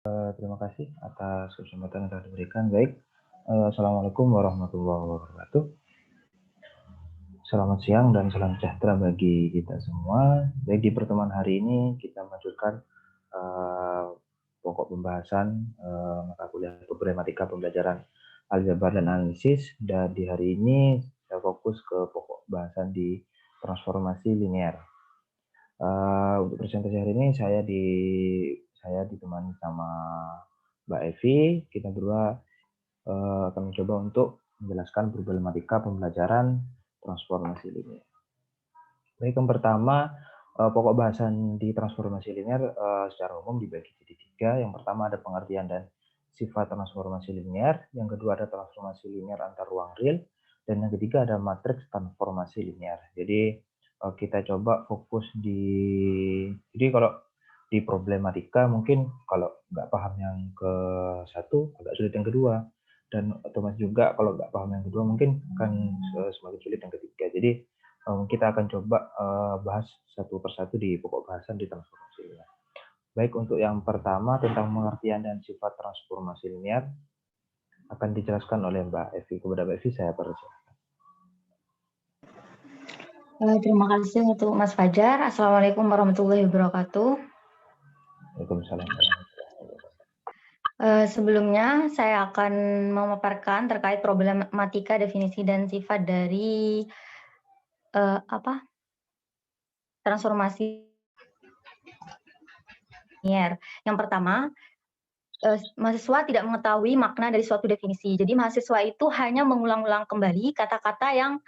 Terima kasih atas kesempatan yang telah diberikan. Baik, Assalamualaikum warahmatullahi wabarakatuh. Selamat siang dan salam sejahtera bagi kita semua. Baik, di pertemuan hari ini kita melanjutkan pokok pembahasan mata kuliah problematika pembelajaran aljabar dan analisis. Dan di hari ini saya fokus ke pokok bahasan di transformasi linear. Untuk presentasi hari ini saya ditemani sama Mbak Evi. Kita berdua akan mencoba untuk menjelaskan problematika pembelajaran transformasi linear. Baik, yang pertama, pokok bahasan di transformasi linear secara umum dibagi jadi tiga. Yang pertama ada pengertian dan sifat transformasi linear. Yang kedua ada transformasi linear antar ruang real. Dan yang ketiga ada matriks transformasi linear. Jadi kita coba fokus jadi kalau di problematika mungkin kalau nggak paham yang ke satu agak sulit yang kedua, dan otomatis juga kalau nggak paham yang kedua mungkin akan semakin sulit yang ketiga. Jadi kita akan coba bahas satu persatu di pokok bahasan di transformasi linear. Baik, untuk yang pertama tentang pengertian dan sifat transformasi linear akan dijelaskan oleh Mbak Evi. Kepada Mbak Evi saya persilakan. Terima kasih untuk Mas Fajar. Assalamualaikum warahmatullahi wabarakatuh. Waalaikumsalam. Sebelumnya saya akan memaparkan terkait problematika definisi dan sifat dari transformasi linear. Yang pertama, mahasiswa tidak mengetahui makna dari suatu definisi. Jadi mahasiswa itu hanya mengulang-ulang kembali kata-kata yang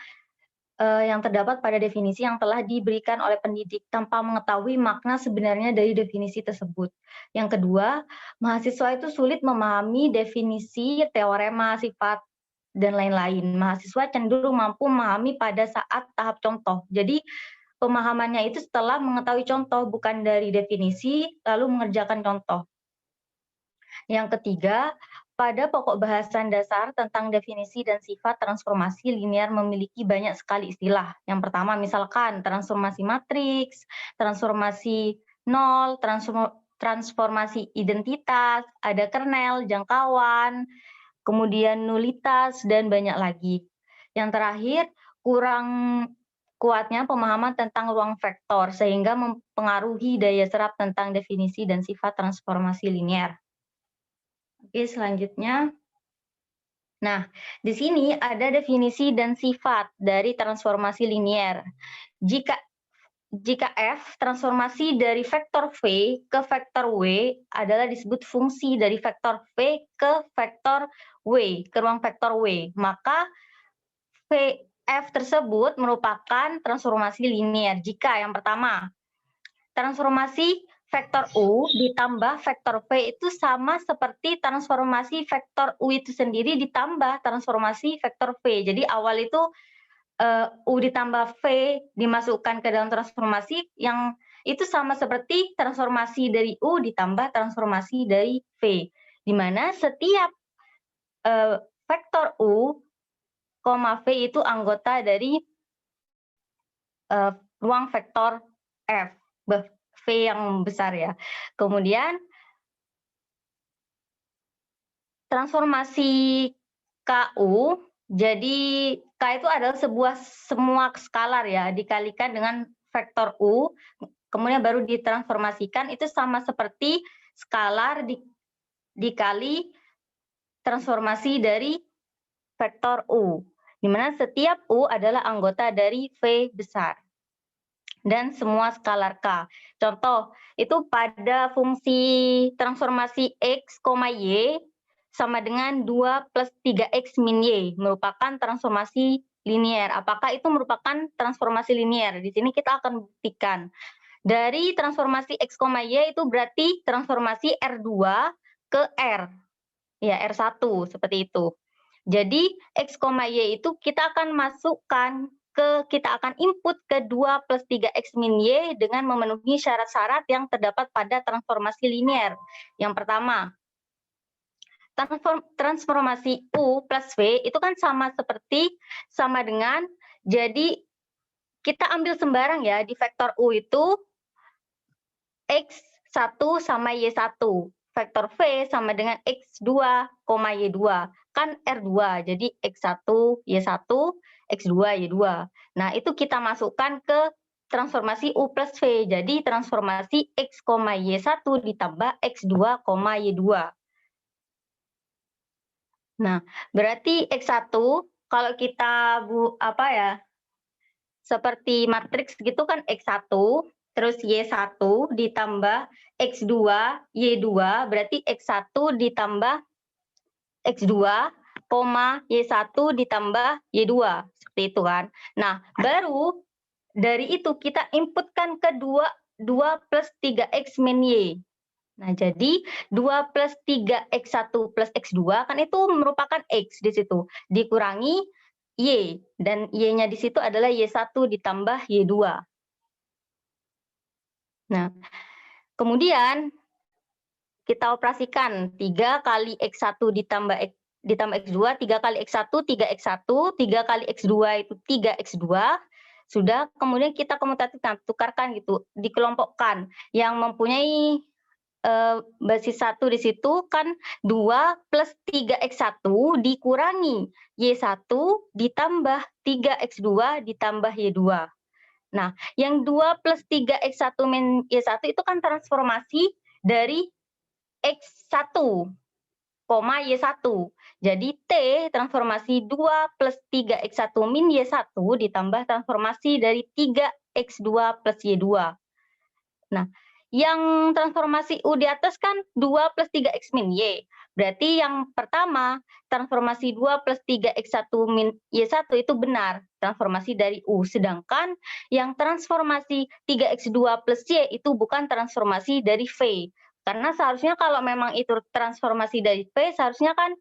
terdapat pada definisi yang telah diberikan oleh pendidik tanpa mengetahui makna sebenarnya dari definisi tersebut. Yang kedua, mahasiswa itu sulit memahami definisi, teorema, sifat, dan lain-lain. Mahasiswa cenderung mampu memahami pada saat tahap contoh. Jadi, pemahamannya itu setelah mengetahui contoh, bukan dari definisi, lalu mengerjakan contoh. Yang ketiga, pada pokok bahasan dasar tentang definisi dan sifat transformasi linear memiliki banyak sekali istilah. Yang pertama misalkan transformasi matriks, transformasi nol, transformasi identitas, ada kernel, jangkauan, kemudian nulitas, dan banyak lagi. Yang terakhir, kurang kuatnya pemahaman tentang ruang vektor sehingga mempengaruhi daya serap tentang definisi dan sifat transformasi linear. Oke, selanjutnya. Nah, di sini ada definisi dan sifat dari transformasi linear. Jika F transformasi dari vektor V ke vektor W adalah disebut fungsi dari vektor V ke vektor W, ke ruang vektor W, maka F tersebut merupakan transformasi linear. Jika yang pertama, transformasi vektor U ditambah vektor V itu sama seperti transformasi vektor U itu sendiri ditambah transformasi vektor V. Jadi awal itu U ditambah V dimasukkan ke dalam transformasi yang itu sama seperti transformasi dari U ditambah transformasi dari V. Di mana setiap vektor U, V itu anggota dari ruang vektor F. V yang besar ya. Kemudian transformasi KU, jadi K itu adalah semua skalar ya, dikalikan dengan vektor U, kemudian baru ditransformasikan, itu sama seperti skalar dikali transformasi dari vektor U, di mana setiap U adalah anggota dari V besar dan semua skalar K. Contoh, itu pada fungsi transformasi X, Y sama dengan 2 plus 3X min Y, merupakan transformasi linear. Apakah itu merupakan transformasi linear? Di sini kita akan buktikan. Dari transformasi X, Y itu berarti transformasi R2 ke R. Ya, R1, seperti itu. Jadi, X, Y itu kita akan masukkan kita akan input ke 2 plus 3X min Y dengan memenuhi syarat-syarat yang terdapat pada transformasi linear. Yang pertama, transformasi U plus V itu kan sama dengan, jadi kita ambil sembarang ya, di vektor U itu X1 sama Y1. vektor V sama dengan X2, Y2. Kan R2, jadi X1, Y1, X2, Y2. Nah, itu kita masukkan ke transformasi U plus V. Jadi transformasi X, Y1 ditambah X2, Y2. Nah, berarti X1 kalau kita seperti matriks gitu kan X1 terus Y1 ditambah X2 Y2 berarti X1 ditambah X2, Y1 ditambah Y2 seperti itu kan. Nah, baru dari itu kita inputkan ke 2 plus 3X min Y. Nah, jadi 2 plus 3X1 plus X2 kan itu merupakan X di situ. Dikurangi Y, dan Y-nya di situ adalah Y1 ditambah Y2. Nah, kemudian kita operasikan 3 kali X1 ditambah X2, 3 kali X1, 3X1, 3 kali X2 itu 3X2. Sudah, kemudian kita komutatifkan, tukarkan gitu, dikelompokkan. Yang mempunyai basis 1 di situ kan 2 plus 3X1 dikurangi Y1 ditambah 3X2 ditambah Y2. Nah, yang 2 plus 3X1 min Y1 itu kan transformasi dari X1, Y1. Jadi T transformasi 2 plus 3X1 min Y1 ditambah transformasi dari 3X2 plus Y2. Nah, yang transformasi U di atas kan 2 plus 3X min Y. Berarti yang pertama, transformasi 2 plus 3X1 min Y1 itu benar, transformasi dari U. Sedangkan yang transformasi 3X2 plus Y itu bukan transformasi dari V. Karena seharusnya kalau memang itu transformasi dari V, seharusnya kan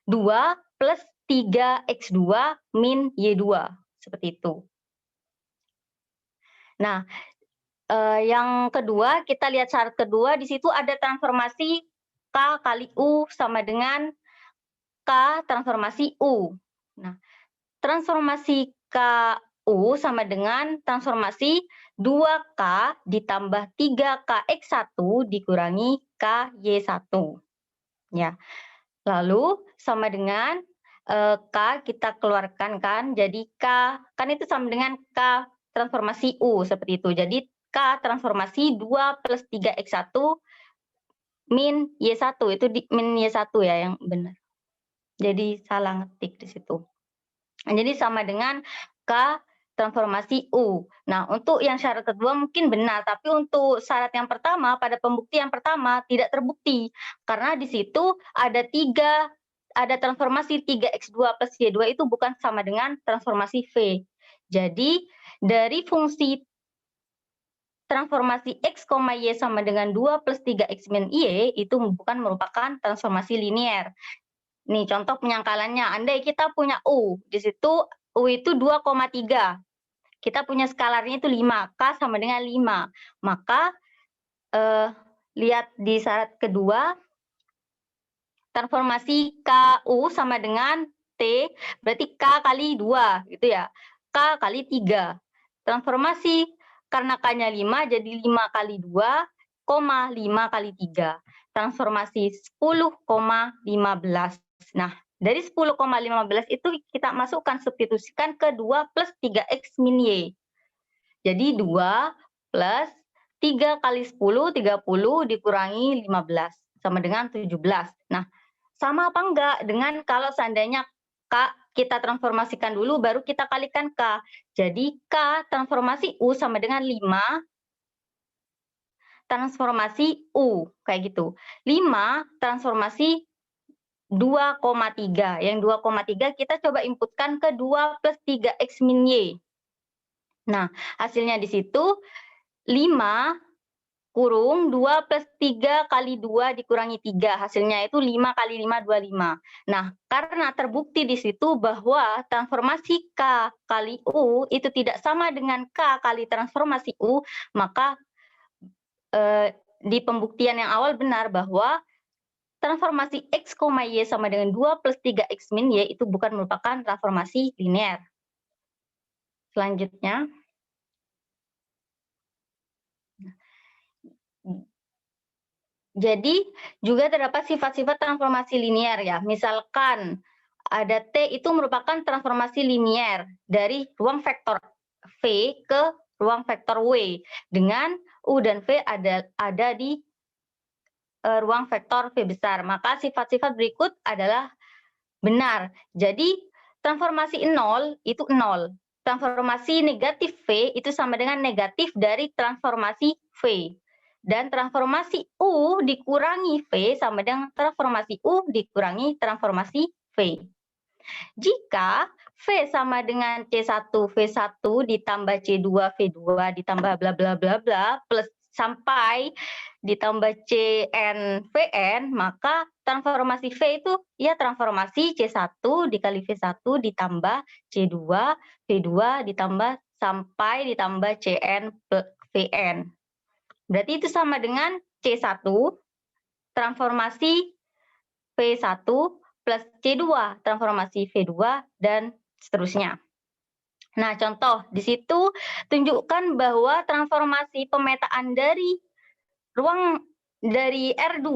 2 plus 3X2 min Y2. Seperti itu. Nah, yang kedua, kita lihat syarat kedua, di situ ada transformasi K kali U sama dengan K transformasi U. Nah, transformasi KU sama dengan transformasi 2K ditambah 3KX1 dikurangi KY1. Ya. Lalu sama dengan K kita keluarkan kan, jadi K kan itu sama dengan K transformasi U seperti itu. Jadi K transformasi 2 plus 3X1 min Y1, itu min Y1 ya yang benar. Jadi salah ngetik di situ. Jadi sama dengan K transformasi U. Nah, untuk yang syarat kedua mungkin benar, tapi untuk syarat yang pertama, pada pembuktian pertama tidak terbukti. Karena di situ ada transformasi 3X2 plus Y2 itu bukan sama dengan transformasi V. Jadi, dari fungsi transformasi X, Y sama dengan 2 plus 3X min Y itu bukan merupakan transformasi linear. Nih, contoh penyangkalannya. Andai kita punya U, di situ U itu 2,3. Kita punya skalarnya itu 5, K sama dengan 5. Maka, lihat di syarat kedua, transformasi KU sama dengan T, berarti K kali 2, gitu ya. K kali 3. Transformasi karena K-nya 5, jadi 5 kali 2, 5 kali 3. Transformasi 10,15. Nah, dari 10,15 itu kita masukkan, substitusikan ke 2 plus 3X min Y. Jadi 2 plus 3 kali 10, 30 dikurangi 15, sama dengan 17. Nah, sama apa enggak dengan kalau seandainya K kita transformasikan dulu, baru kita kalikan K. Jadi K transformasi U sama dengan 5 transformasi U, kayak gitu. 5 transformasi 2,3. Yang 2,3 kita coba inputkan ke 2 plus 3X min Y. Nah, hasilnya di situ 5 kurung 2 plus 3 kali 2 dikurangi 3. Hasilnya itu 5 kali 5, 25. Nah, karena terbukti di situ bahwa transformasi K kali U itu tidak sama dengan K kali transformasi U, maka di pembuktian yang awal benar bahwa transformasi X, Y sama dengan 2 plus 3X min Y itu bukan merupakan transformasi linear. Selanjutnya, Jadi juga terdapat sifat-sifat transformasi linier ya. Misalkan ada T itu merupakan transformasi linier dari ruang vektor V ke ruang vektor W dengan U dan V ada di ruang vektor V besar. Maka sifat-sifat berikut adalah benar. Jadi transformasi 0 itu 0. Transformasi negatif V itu sama dengan negatif dari transformasi V. Dan transformasi U dikurangi V sama dengan transformasi U dikurangi transformasi V. Jika V sama dengan C1 V1 ditambah C2 V2 ditambah bla bla bla bla plus sampai ditambah Cn Vn, maka transformasi V itu ya transformasi C1 dikali V1 ditambah C2 V2 ditambah sampai ditambah Cn Vn. Berarti itu sama dengan C1 transformasi V1 plus C2 transformasi V2 dan seterusnya. Nah, contoh di situ tunjukkan bahwa transformasi pemetaan dari ruang dari R2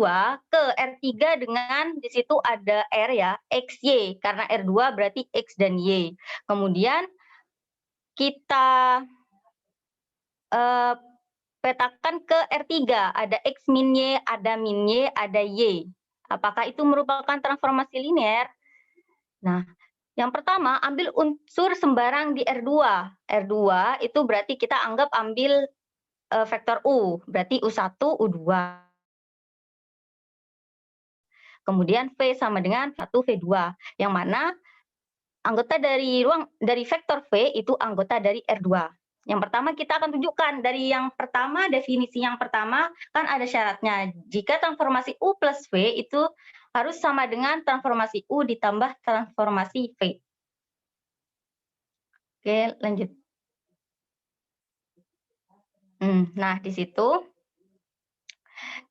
ke R3 dengan di situ ada R ya, XY, karena R2 berarti X dan Y. Kemudian kita petakan ke R3, ada X min Y, ada min Y, ada Y. Apakah itu merupakan transformasi linear? Nah, yang pertama, ambil unsur sembarang di R2. R2 itu berarti kita anggap ambil vektor U, berarti U1, U2. Kemudian V sama dengan 1 V2, yang mana anggota dari vektor V itu anggota dari R2. Yang pertama kita akan tunjukkan dari yang pertama, definisi yang pertama kan ada syaratnya. Jika transformasi U plus V itu harus sama dengan transformasi U ditambah transformasi V. Oke, lanjut. Nah, di situ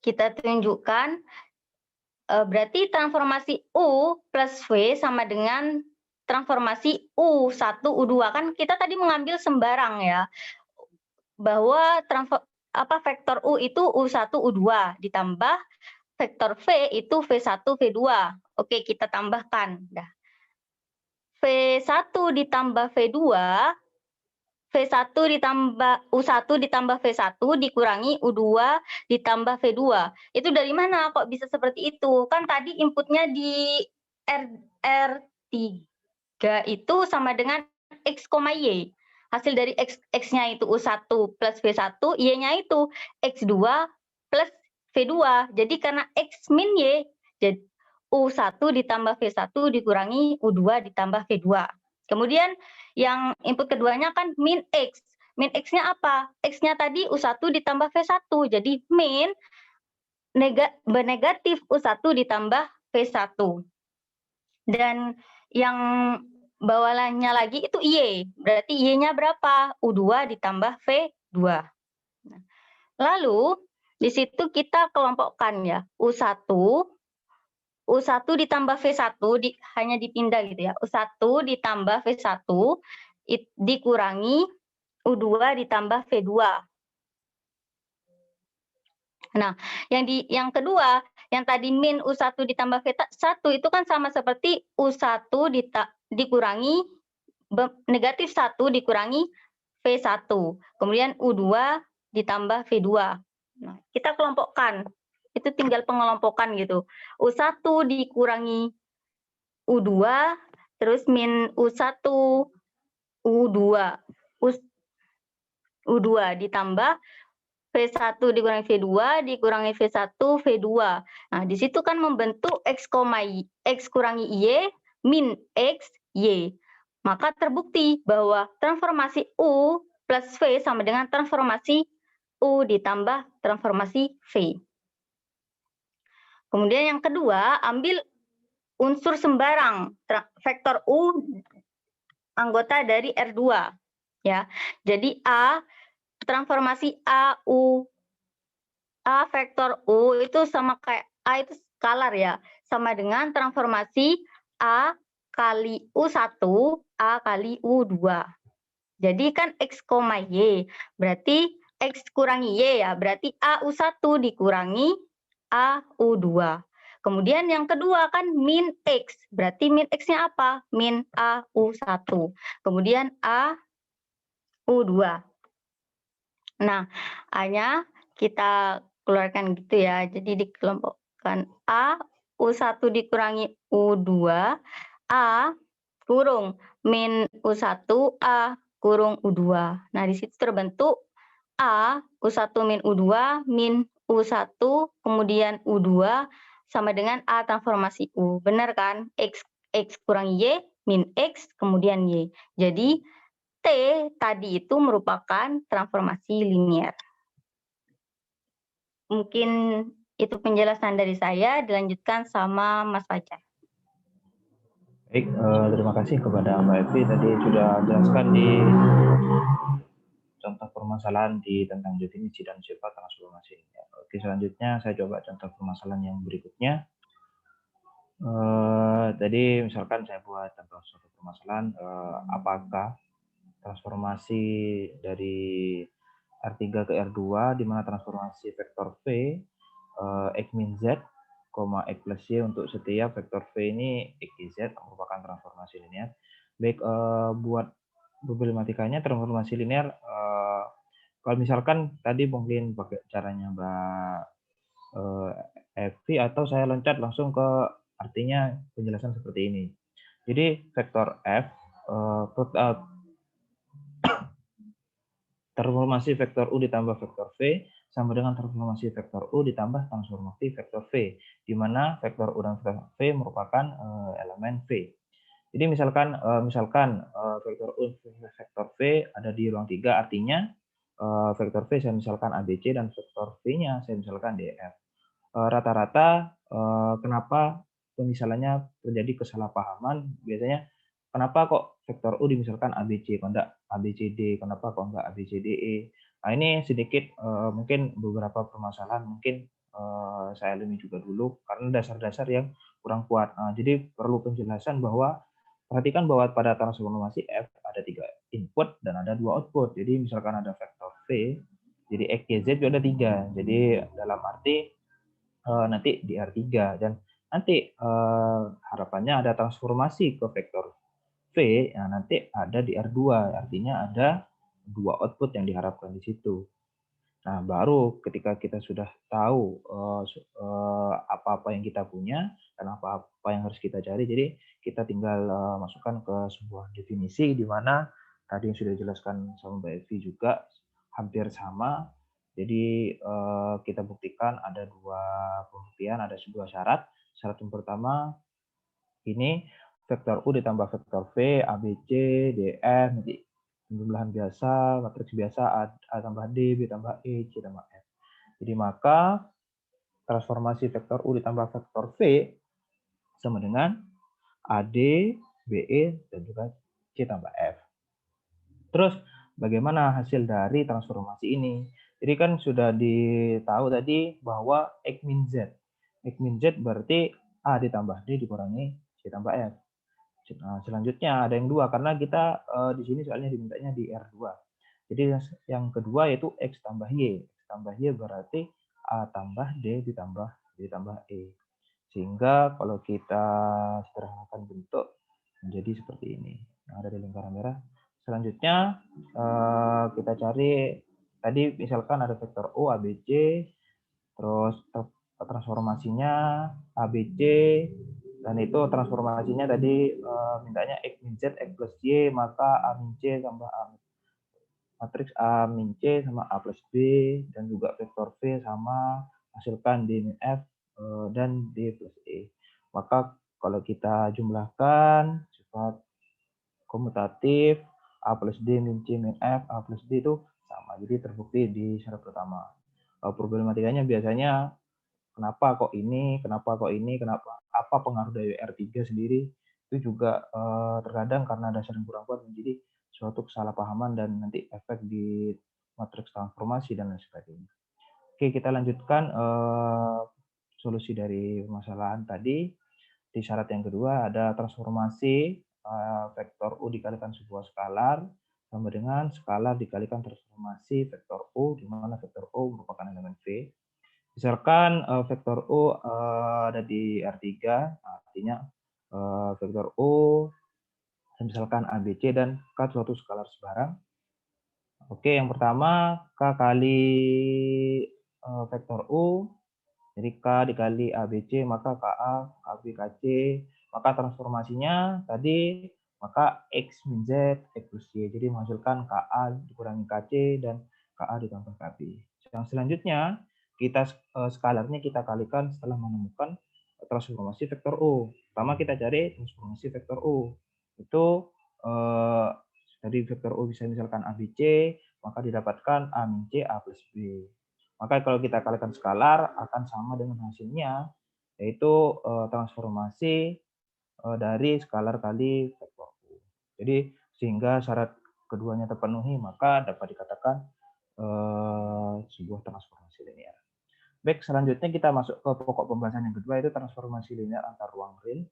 kita tunjukkan berarti transformasi U plus V sama dengan transformasi U1, U2. Kan kita tadi mengambil sembarang ya, bahwa vektor U itu U1, U2, ditambah vektor V itu V1, V2. Oke, kita tambahkan. V1 ditambah V2, V1 ditambah U1 ditambah V1 dikurangi U2 ditambah V2. Itu dari mana kok bisa seperti itu? Kan tadi inputnya di R3 itu sama dengan X, Y. Hasil dari X-nya itu U1 plus V1, Y-nya itu X2 plus V2. Jadi karena X min Y, jadi U1 ditambah V1 dikurangi U2 ditambah V2. Kemudian yang input keduanya kan min X. Min X-nya apa? X-nya tadi U1 ditambah V1. Jadi min negatif U1 ditambah V1. Dan yang bawahnya lagi itu Y. Berarti Y-nya berapa? U2 ditambah V2. Lalu di situ kita kelompokkan ya. U1 ditambah V1 hanya dipindah gitu ya. U1 ditambah V1 dikurangi U2 ditambah V2. Nah, yang kedua, yang tadi min U1 ditambah V1 itu kan sama seperti U1 dikurangi negatif 1 dikurangi V1. Kemudian U2 ditambah V2. Nah, kita kelompokkan. Itu tinggal pengelompokan gitu. U1 dikurangi U2, terus min U1, U2. U2 ditambah V1 dikurangi V2, dikurangi V1, V2. Nah, di situ kan membentuk X, X kurangi Y, min X, Y. Maka terbukti bahwa transformasi U plus V sama dengan transformasi U ditambah transformasi V. Kemudian yang kedua, ambil unsur sembarang vektor U anggota dari R2 ya. Jadi transformasi A vektor U itu sama kayak A itu skalar ya, sama dengan transformasi A kali U1 A kali U2. Jadi kan X, Y, berarti X kurangi Y ya, berarti A U1 dikurangi A, U2. Kemudian yang kedua kan min X. Berarti min X-nya apa? Min A, U1. Kemudian A, U2. Nah, A-nya kita keluarkan gitu ya. Jadi dikelompokkan A, U1 dikurangi U2, A kurung min U1, A kurung U2. Nah, di situ terbentuk A, U1 min U2, min U1, kemudian U2, sama dengan A transformasi U. Benar kan? X kurang Y, min X, kemudian Y. Jadi, T tadi itu merupakan transformasi linier. Mungkin itu penjelasan dari saya, dilanjutkan sama Mas Fajar. Baik, terima kasih kepada Mbak Evi tadi sudah jelaskan di contoh permasalahan tentang definisi dan sifat transformasi. Oke, selanjutnya saya coba contoh permasalahan yang berikutnya. Tadi misalkan saya buat contoh suatu permasalahan, apakah transformasi dari R3 ke R2 di mana transformasi vektor V X min Z, X plus Y untuk setiap vektor V ini X, Y, Z merupakan transformasi linear. Baik, buat problematikanya transformasi linear, kalau misalkan tadi mungkin pakai caranya Mbak Evi, atau saya loncat langsung ke artinya penjelasan seperti ini. Jadi vektor F, transformasi vektor U ditambah vektor V sama dengan transformasi vektor U ditambah transformasi vektor V, di mana vektor U dan vektor V merupakan elemen V. Jadi misalkan vektor U dan vektor V ada di ruang 3, artinya vektor V saya misalkan ABC dan vektor V-nya saya misalkan DF. Rata-rata kenapa pemisalannya terjadi kesalahpahaman, biasanya kenapa kok vektor U dimisalkan ABC, kok enggak ABCD, kenapa kok enggak ABCDE. Nah, ini sedikit mungkin beberapa permasalahan mungkin saya alami juga dulu karena dasar-dasar yang kurang kuat. Nah, jadi perlu penjelasan bahwa perhatikan bahwa pada transformasi F ada 3 input dan ada 2 output. Jadi misalkan ada vektor V, jadi X, Y, Z itu ada 3. Jadi dalam arti nanti di R3 dan nanti harapannya ada transformasi ke vektor V, ya nanti ada di R2, artinya ada 2 output yang diharapkan di situ. Nah, baru ketika kita sudah tahu apa-apa yang kita punya dan apa-apa yang harus kita cari, jadi kita tinggal masukkan ke sebuah definisi di mana tadi yang sudah dijelaskan sama Mbak Evi juga hampir sama. Jadi kita buktikan ada 2 pembuktian, ada sebuah syarat. Syarat yang pertama ini vektor U ditambah vektor V, ABC, DF, nanti penjumlahan biasa, matriks biasa, A tambah D, B tambah E, C tambah F. Jadi maka transformasi vektor U ditambah vektor V sama dengan AD, BE, dan juga C tambah F. Terus bagaimana hasil dari transformasi ini? Jadi kan sudah ditahu tadi bahwa X min Z. X min Z berarti A ditambah D dikurangi C tambah F. Nah, selanjutnya ada yang 2 karena kita di sini soalnya dimintanya di R2. Jadi yang kedua yaitu X tambah Y. X tambah Y berarti A tambah D ditambah E. Sehingga kalau kita sederhanakan bentuk menjadi seperti ini. Yang ada di lingkaran merah. Selanjutnya kita cari tadi misalkan ada vektor U ABC, terus transformasinya ABC, dan itu transformasinya tadi mintanya X min Z X plus Y, maka A min C tambah A matriks A min C sama A plus B, dan juga vektor V sama hasilkan D min F dan D plus E. Maka kalau kita jumlahkan sifat komutatif A plus D min C min F, A plus D itu sama. Jadi terbukti di syarat pertama. Problematikanya biasanya kenapa kok ini, kenapa apa pengaruh dari R3 sendiri, itu juga terkadang karena dasar yang kurang kuat menjadi suatu kesalahpahaman dan nanti efek di matriks transformasi dan lain sebagainya. Oke, kita lanjutkan solusi dari permasalahan tadi. Di syarat yang kedua ada transformasi vektor U dikalikan sebuah skalar sama dengan skalar dikalikan transformasi vektor U, di mana vektor U merupakan elemen V. Misalkan vektor U ada di R3, artinya vektor U misalkan ABC dan K suatu skalar sebarang. Oke, yang pertama K kali vektor U, jadi K dikali ABC, maka KA, KB, KC, maka transformasinya tadi, maka X min Z, X plus Y. Jadi menghasilkan KA dikurangi KC dan KA ditambah KB. Yang selanjutnya, kita skalarnya kita kalikan setelah menemukan transformasi vektor U. Pertama kita cari transformasi vektor U. Itu tadi vektor U bisa misalkan ABC, maka didapatkan A min C, A plus B. Maka kalau kita kalikan skalar akan sama dengan hasilnya, yaitu transformasi dari skalar kali vektor U. Jadi sehingga syarat keduanya terpenuhi, maka dapat dikatakan sebuah transformasi linear. Baik, selanjutnya kita masuk ke pokok pembahasan yang kedua, yaitu transformasi linear antar ruang Green.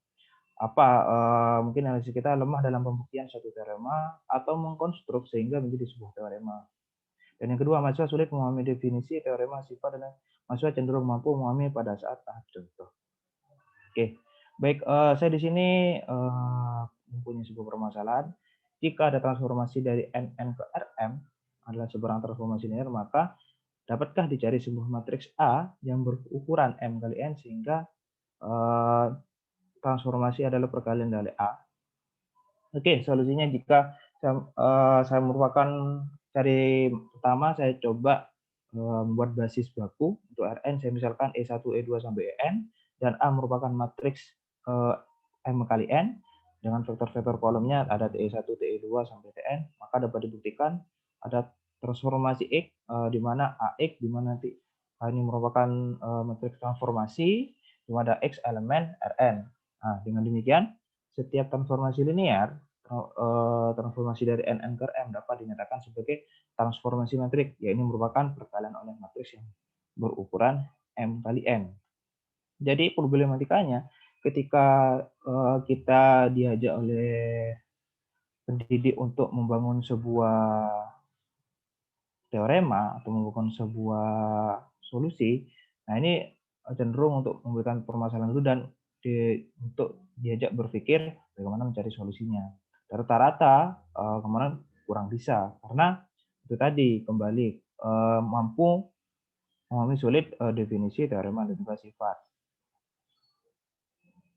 Mungkin analisis kita lemah dalam pembuktian suatu teorema atau mengkonstruk sehingga menjadi sebuah teorema. Dan yang kedua, mahasiswa sulit memahami definisi teorema sifat dan mahasiswa cenderung mampu memahami pada saat tahap contoh. Oke, baik. Saya di sini mempunyai sebuah permasalahan. Jika ada transformasi dari NN ke Rm adalah sebarang transformasi linear, maka dapatkah dicari sebuah matriks A yang berukuran M kali N sehingga transformasi adalah perkalian dari A? Oke, solusinya jika saya merupakan cari pertama, saya coba membuat basis baku untuk Rn, saya misalkan E1, E2 sampai En, dan A merupakan matriks M kali N, dengan vektor-vektor kolomnya ada TE1, TE2 sampai Tn, maka dapat dibuktikan ada transformasi X, di mana AX, di mana nanti ini merupakan matriks transformasi, di mana X elemen Rn. Nah, dengan demikian, setiap transformasi linear, transformasi dari NN ke M dapat dinyatakan sebagai transformasi matrik, yaitu merupakan perkalian oleh matriks yang berukuran M kali N. Jadi problematikanya ketika kita diajak oleh pendidik untuk membangun sebuah teorema atau membangun sebuah solusi, nah ini cenderung untuk memberikan permasalahan dulu dan untuk diajak berpikir bagaimana mencari solusinya. Rata-rata kemarin kurang bisa karena itu tadi kembali mampu memahami sulit definisi teorema dan juga sifat.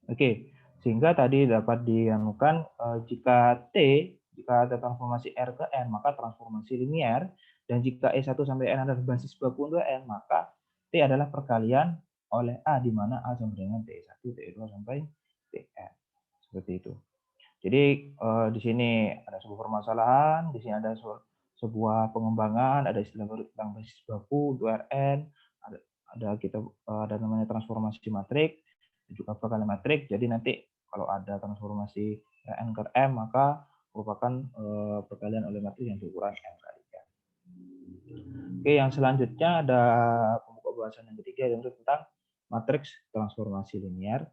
Oke, sehingga tadi dapat dianukan jika ada transformasi R ke N, maka transformasi linear, dan jika E1 sampai N adalah basis baku untuk N, maka T adalah perkalian oleh A, di mana A sama dengan T1, T2 sampai Tn. Seperti itu. Jadi di sini ada sebuah permasalahan, di sini ada sebuah pengembangan, ada istilah baru tentang basis baku, 2Rn, ada namanya transformasi matrik, juga perkalian matrik. Jadi nanti kalau ada transformasi N ke M, maka merupakan perkalian oleh matrik yang berukuran M kali N. Oke, yang selanjutnya ada pembuka bahasan yang ketiga, yaitu tentang matriks transformasi linear.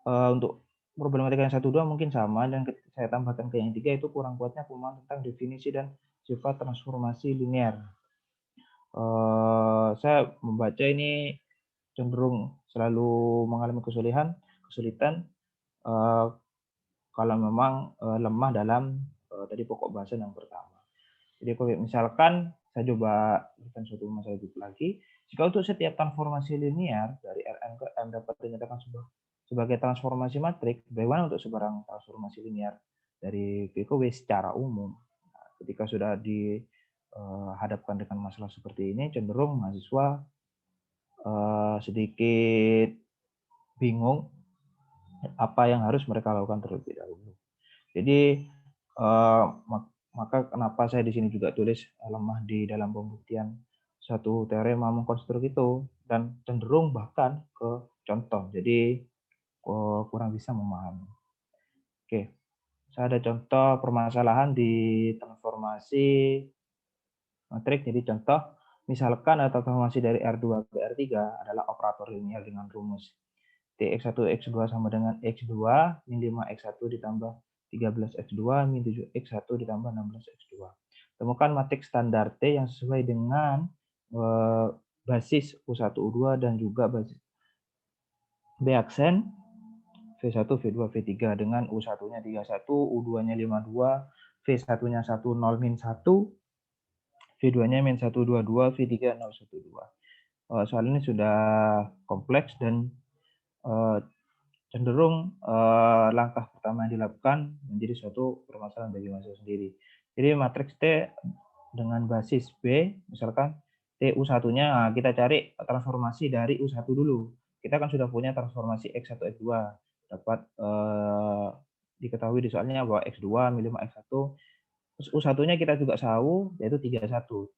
Untuk problematika yang 1-2 mungkin sama, dan saya tambahkan ke yang 3 itu kurang kuatnya pemahaman tentang definisi dan sifat transformasi linear. Saya membaca ini cenderung selalu mengalami kesulitan kalau memang lemah dalam tadi pokok bahasan yang pertama. Jadi kalau misalkan saya coba berikan suatu masalah lagi, jika untuk setiap transformasi linear dari Rn ke M dapat dinyatakan sebagai transformasi matrik, bagaimana untuk sebarang transformasi linear dari V ke W secara umum? Nah, ketika sudah dihadapkan dengan masalah seperti ini, cenderung mahasiswa sedikit bingung apa yang harus mereka lakukan terlebih dahulu. Jadi maka kenapa saya di sini juga tulis lemah di dalam pembuktian suatu teorema mengkonstruk itu, dan cenderung bahkan ke contoh. Jadi kurang bisa memahami. Oke, saya ada contoh permasalahan di transformasi matrik. Jadi contoh, misalkan transformasi dari R2 ke R3 adalah operator linear dengan rumus Tx1 X2 sama dengan X2 min 5X1 ditambah 13X2 min 7X1 ditambah 16X2. Temukan matriks standar T yang sesuai dengan basis U1, U2 dan juga basis B aksen V1, V2, V3 dengan U1-nya 31, U2-nya 52, V1-nya 10-1, V2-nya -122, V3 012. Soal ini sudah kompleks dan cenderung langkah pertama yang dilakukan menjadi suatu permasalahan bagi mahasiswa sendiri. Jadi matriks T dengan basis B, misalkan T U1-nya, kita cari transformasi dari U1 dulu. Kita kan sudah punya transformasi X1, X2. Dapat diketahui di soalnya bahwa X2 min 5 X1. Terus U1-nya kita juga tahu, yaitu 31.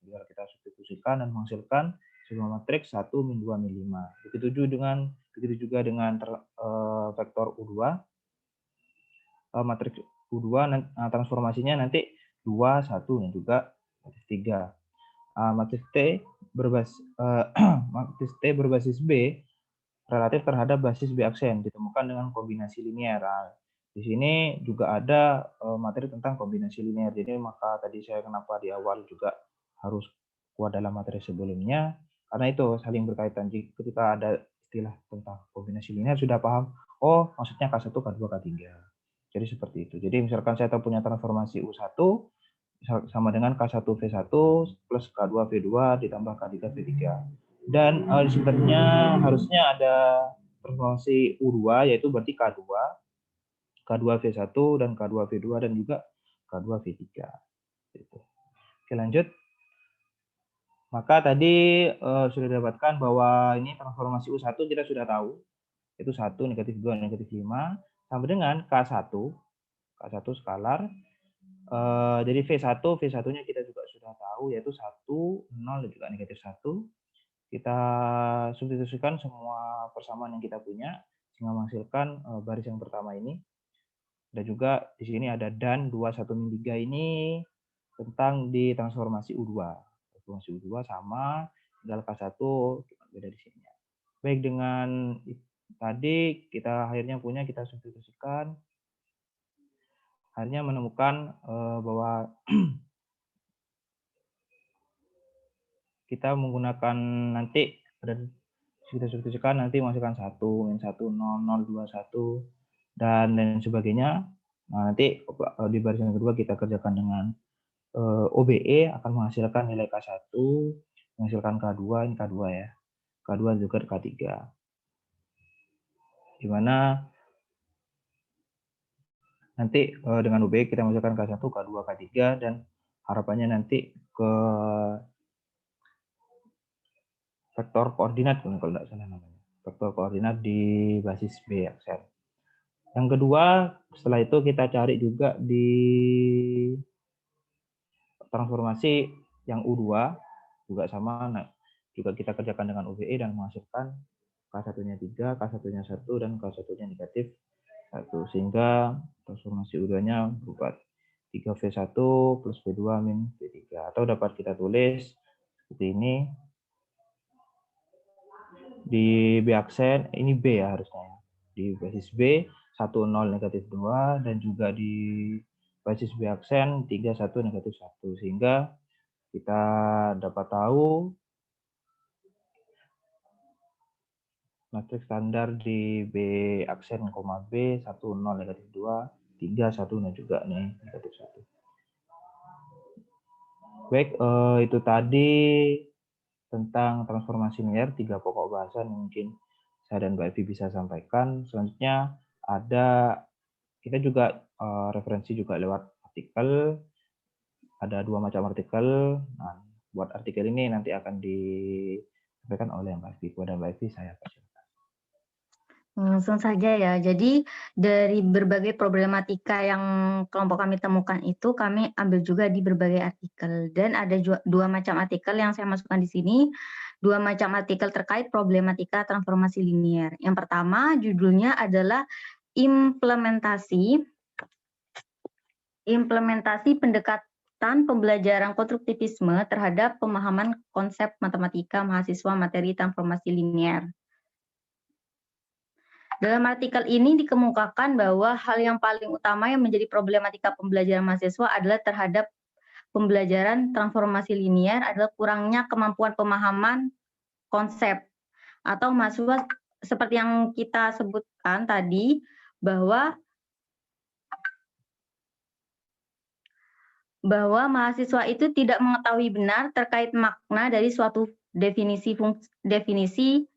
Tinggal kita substitusikan dan menghasilkan sebuah matriks 1 min 2 min 5. Begitu juga dengan vektor U2. Matriks U2 transformasinya nanti 2, 1 dan juga matriks 3. Matriks T berbasis B relatif terhadap basis B aksen ditemukan dengan kombinasi linear. Di sini juga ada materi tentang kombinasi linear. Jadi maka tadi saya kenapa di awal juga harus kuat dalam materi sebelumnya, karena itu saling berkaitan. Jadi ketika ada istilah tentang kombinasi linear sudah paham, oh maksudnya K1, K2, K3. Jadi seperti itu. Jadi misalkan saya punya transformasi U1 sama dengan K1 V1 plus K2 V2 ditambah K3 V3. Dan sebenarnya harusnya ada transformasi U2 yaitu berarti K2 V1 dan K2 V2 dan juga K2 V3. Gitu. Oke, lanjut. Maka tadi sudah didapatkan bahwa ini transformasi U1 kita sudah tahu, itu 1, negatif 2, negatif 5, sama dengan K1 skalar. Jadi V1-nya kita juga sudah tahu, yaitu 1, 0, dan juga negatif 1. Kita substitusikan semua persamaan yang kita punya, sehingga menghasilkan baris yang pertama ini. Dan juga di sini ada dan 2, 1, min 3 ini tentang di transformasi U2. Transformasi U2 sama, tinggal K1, beda di sini. Baik, dengan tadi kita akhirnya kita substitusikan, akhirnya menemukan bahwa kita menggunakan nanti kita substitusikan nanti menghasilkan 1, min 1, 0, 0, 2, 1 dan lain sebagainya. Nah, nanti di baris yang kedua kita kerjakan dengan OBE akan menghasilkan nilai K1, menghasilkan K2, ini K2 ya. K2 juga K3. Di mana nanti dengan OBE kita menghasilkan K1, K2, K3 dan harapannya nanti ke vektor koordinat kalau tidak salah namanya. Vektor koordinat di basis B aksen. Yang kedua, setelah itu kita cari juga di transformasi yang U2 juga sama, nah, juga kita kerjakan dengan OBE dan menghasilkan K1-nya 3, K1-nya 1 dan K1-nya negatif 1 sehingga transformasi U2-nya berupa 3V1 plus V2 min V3 atau dapat kita tulis seperti ini. Di B aksen ini B ya harusnya. Di basis B 1, 0, negatif 2 dan juga di basis B aksen 3, 1, negatif 1 sehingga kita dapat tahu matriks standar di B aksen, B 1, 0, negatif 2, 3, 1 dan juga nih negatif 1. Baik, itu tadi tentang transformasi linear 3 pokok bahasan mungkin saya dan Mbak Evi bisa sampaikan. Selanjutnya ada kita juga referensi juga lewat artikel. Ada 2 macam artikel. Nah, buat artikel ini nanti akan disampaikan oleh Mbak Evi. Kepada Mbak Evi saya persilakan. Langsung saja ya. Jadi dari berbagai problematika yang kelompok kami temukan itu kami ambil juga di berbagai artikel dan ada 2 macam artikel yang saya masukkan di sini. 2 macam artikel terkait problematika transformasi linear. Yang pertama judulnya adalah implementasi pendekatan pembelajaran konstruktivisme terhadap pemahaman konsep matematika mahasiswa materi transformasi linear. Dalam artikel ini dikemukakan bahwa hal yang paling utama yang menjadi problematika pembelajaran mahasiswa adalah terhadap pembelajaran transformasi linear adalah kurangnya kemampuan pemahaman konsep, atau mahasiswa seperti yang kita sebutkan tadi bahwa mahasiswa itu tidak mengetahui benar terkait makna dari suatu definisi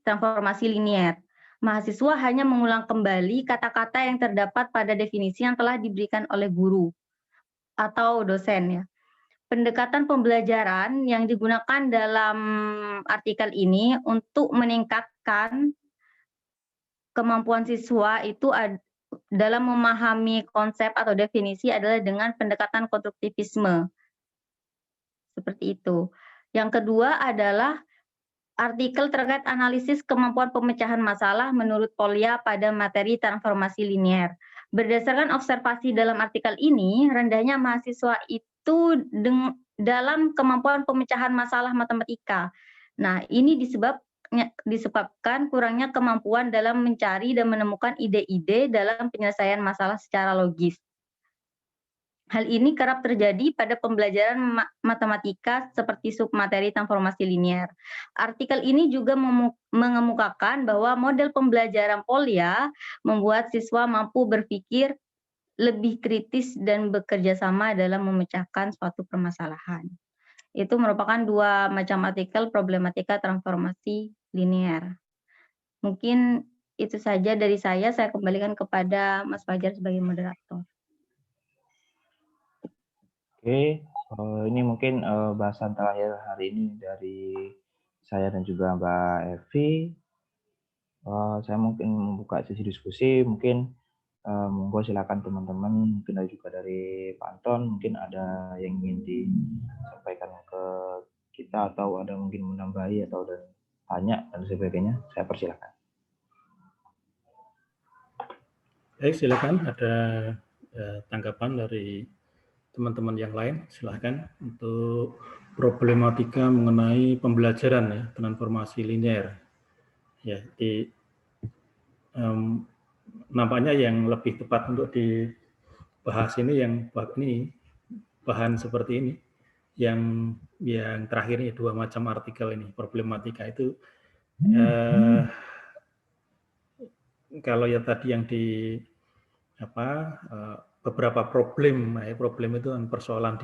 transformasi linier. Mahasiswa hanya mengulang kembali kata-kata yang terdapat pada definisi yang telah diberikan oleh guru atau dosen ya. Pendekatan pembelajaran yang digunakan dalam artikel ini untuk meningkatkan kemampuan siswa itu dalam memahami konsep atau definisi adalah dengan pendekatan konstruktivisme. Seperti itu. Yang kedua adalah artikel terkait analisis kemampuan pemecahan masalah menurut Polya pada materi transformasi linier. Berdasarkan observasi dalam artikel ini, rendahnya mahasiswa itu dalam kemampuan pemecahan masalah matematika. Nah, ini disebabkan kurangnya kemampuan dalam mencari dan menemukan ide-ide dalam penyelesaian masalah secara logis. Hal ini kerap terjadi pada pembelajaran matematika seperti submateri transformasi linier. Artikel ini juga mengemukakan bahwa model pembelajaran Polya membuat siswa mampu berpikir lebih kritis dan bekerja sama dalam memecahkan suatu permasalahan. Itu merupakan dua macam artikel problematika transformasi linier. Mungkin itu saja dari saya kembalikan kepada Mas Fajar sebagai moderator. Oke, ini mungkin bahasan terakhir hari ini dari saya dan juga Mbak Evi. Saya mungkin membuka sesi diskusi, mungkin monggo silakan teman-teman, mungkin ada juga dari Pak Anton, mungkin ada yang ingin disampaikan ke kita atau ada mungkin menambahi atau ada tanya dan sebagainya, saya persilakan. Baik, silakan ada tanggapan dari teman-teman yang lain, silahkan untuk problematika mengenai pembelajaran ya, transformasi linier. Ya, nampaknya yang lebih tepat untuk dibahas ini yang bahan seperti ini, yang terakhir ini dua macam artikel ini problematika itu. Kalau ya tadi yang beberapa problem itu kan persoalan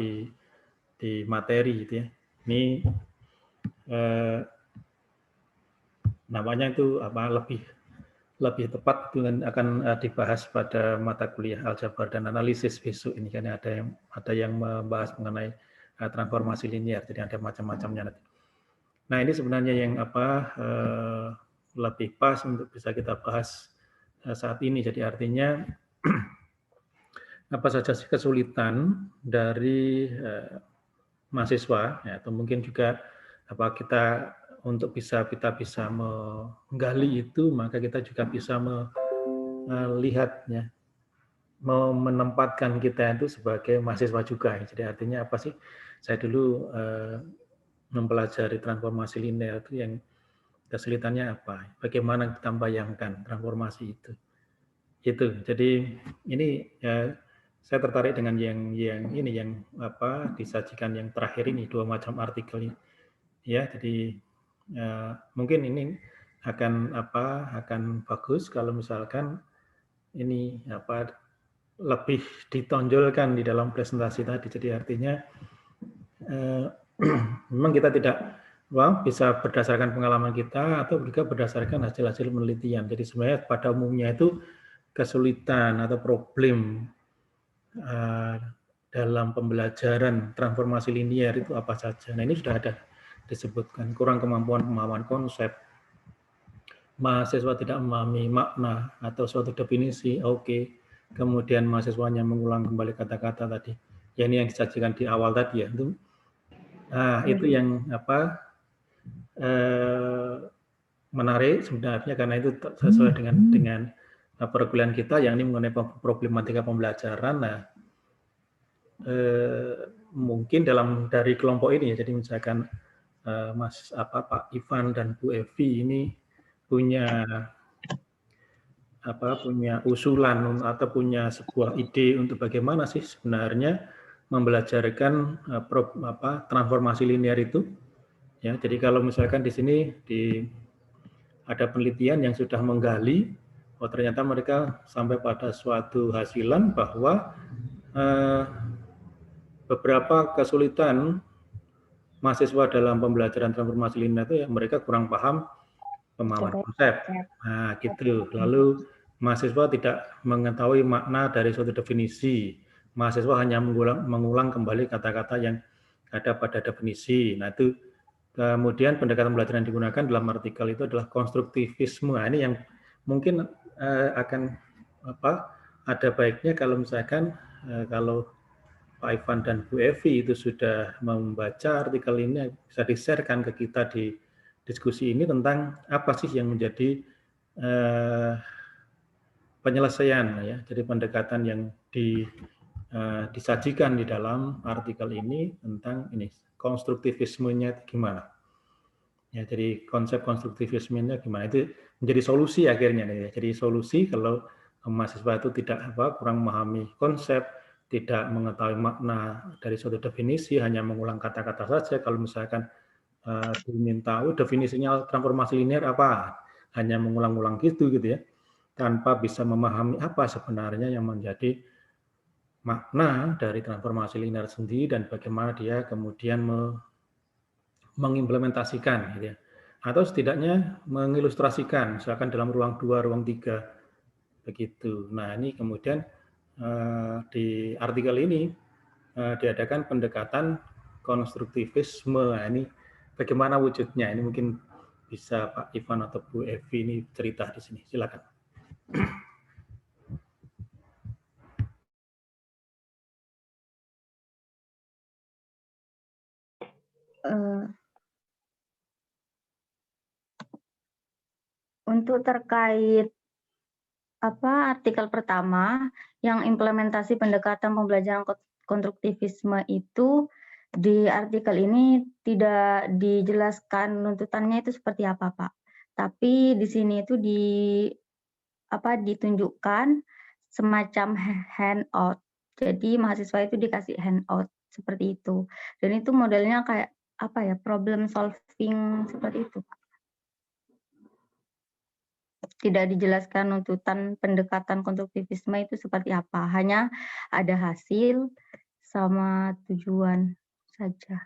di materi gitu ya. Ini namanya itu lebih tepat dengan akan dibahas pada mata kuliah aljabar dan analisis besok ini, karena ada yang membahas mengenai transformasi linier, jadi ada macam-macamnya nanti. Nah, ini sebenarnya yang lebih pas untuk bisa kita bahas saat ini. Jadi artinya apa saja sih kesulitan dari mahasiswa ya, atau mungkin juga kita bisa menggali itu, maka kita juga bisa melihat ya, menempatkan kita itu sebagai mahasiswa juga. Jadi artinya apa sih? Saya dulu mempelajari transformasi linear itu yang kesulitannya apa? Bagaimana kita bayangkan transformasi itu? Itu. Jadi ini ya, saya tertarik dengan yang ini yang disajikan yang terakhir ini, dua macam artikel ini. Ya, jadi mungkin ini akan bagus kalau misalkan ini lebih ditonjolkan di dalam presentasi tadi. Jadi artinya memang kita tidak bisa berdasarkan pengalaman kita atau juga berdasarkan hasil-hasil penelitian. Jadi sebenarnya pada umumnya itu kesulitan atau problem dalam pembelajaran transformasi linier itu apa saja. Nah, ini sudah ada disebutkan, kurang kemampuan pemahaman konsep, mahasiswa tidak memahami makna atau suatu definisi, kemudian mahasiswanya mengulang kembali kata-kata tadi. Ya, ini yang disajikan di awal tadi ya. Itu yang menarik sebenarnya, karena itu sesuai dengan perkuliahan kita yang ini mengenai problematika pembelajaran. Nah, mungkin dari kelompok ini, jadi misalkan Pak Ivan dan Bu Evi ini punya usulan atau punya sebuah ide untuk bagaimana sih sebenarnya membelajarkan transformasi linear itu Ya, jadi kalau misalkan di sini ada penelitian yang sudah menggali, oh ternyata mereka sampai pada suatu hasilan bahwa beberapa kesulitan mahasiswa dalam pembelajaran transformasi linear itu ya mereka kurang paham pemahaman konsep. Nah, gitu. Lalu mahasiswa tidak mengetahui makna dari suatu definisi. Mahasiswa hanya mengulang kembali kata-kata yang ada pada definisi. Nah, itu kemudian pendekatan pembelajaran yang digunakan dalam artikel itu adalah konstruktivisme. Nah, ini yang mungkin akan ada baiknya kalau misalkan kalau Pak Ivan dan Bu Evi itu sudah membaca artikel ini, bisa di-share-kan ke kita di diskusi ini tentang apa sih yang menjadi penyelesaian, ya. Jadi pendekatan yang disajikan di dalam artikel ini tentang ini konstruktivismenya gimana. Ya, jadi konsep konstruktivismenya gimana itu menjadi solusi akhirnya, ya. Jadi solusi kalau mahasiswa itu tidak kurang memahami konsep, tidak mengetahui makna dari suatu definisi, hanya mengulang kata-kata saja. Kalau misalkan ingin tahu definisinya transformasi linear apa, hanya mengulang-ulang gitu ya, tanpa bisa memahami apa sebenarnya yang menjadi makna dari transformasi linear sendiri dan bagaimana dia kemudian mengimplementasikan, gitu ya. Atau setidaknya mengilustrasikan, misalkan dalam ruang 2, ruang 3, begitu. Nah, ini kemudian di artikel ini diadakan pendekatan konstruktivisme. Nah, ini bagaimana wujudnya? Ini mungkin bisa Pak Ivan atau Bu Evi ini cerita di sini. Silakan. Untuk terkait artikel pertama yang implementasi pendekatan pembelajaran konstruktivisme itu di artikel ini tidak dijelaskan tuntutannya itu seperti apa, Pak. Tapi di sini itu ditunjukkan semacam handout. Jadi mahasiswa itu dikasih handout seperti itu. Dan itu modelnya kayak problem solving seperti itu, Pak. Tidak dijelaskan tuntutan pendekatan konstruktivisme itu seperti apa. Hanya ada hasil sama tujuan saja.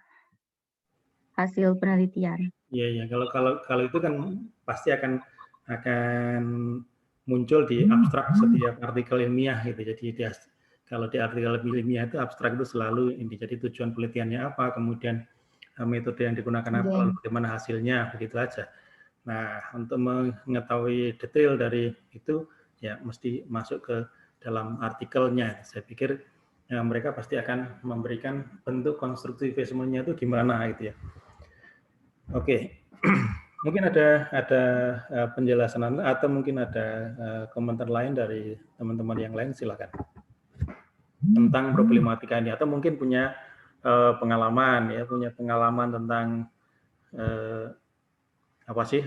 Hasil penelitian. Iya. Kalau itu kan pasti akan muncul di abstrak setiap artikel ilmiah gitu. Jadi kalau di artikel ilmiah itu abstrak itu selalu ini. Jadi tujuan penelitiannya apa, kemudian metode yang digunakan apa, lalu bagaimana hasilnya, begitu aja. Nah, untuk mengetahui detail dari itu, ya mesti masuk ke dalam artikelnya. Saya pikir mereka pasti akan memberikan bentuk konstruktivismenya itu gimana gitu ya. Oke, mungkin ada penjelasan atau mungkin ada komentar lain dari teman-teman yang lain, silakan. Tentang problematika ini atau mungkin punya pengalaman tentang apa sih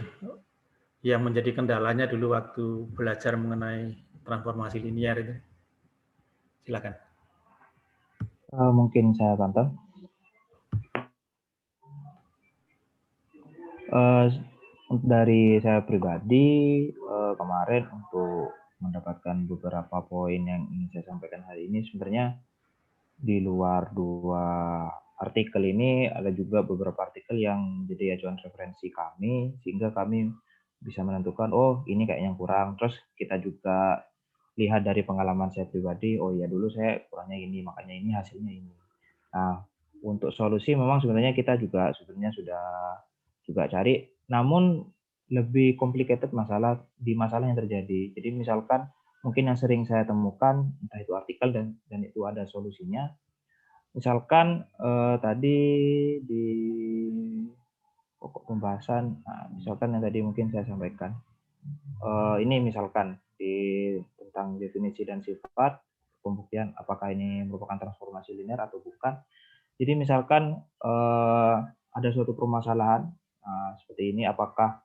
yang menjadi kendalanya dulu waktu belajar mengenai transformasi linear itu. Silakan. Mungkin saya tonton. Dari saya pribadi kemarin untuk mendapatkan beberapa poin yang ingin saya sampaikan hari ini, sebenarnya di luar 2 artikel ini ada juga beberapa artikel yang jadi acuan referensi kami, sehingga kami bisa menentukan, oh ini kayaknya kurang. Terus kita juga lihat dari pengalaman saya pribadi, oh ya dulu saya kurangnya ini, makanya ini hasilnya ini. Nah, untuk solusi memang sebenarnya kita juga sudah cari, namun lebih complicated masalah yang terjadi. Jadi misalkan mungkin yang sering saya temukan, entah itu artikel dan itu ada solusinya. Misalkan tadi di pokok pembahasan, misalkan yang tadi mungkin saya sampaikan, ini misalkan tentang definisi dan sifat, pembuktian apakah ini merupakan transformasi linear atau bukan. Jadi misalkan ada suatu permasalahan seperti ini, apakah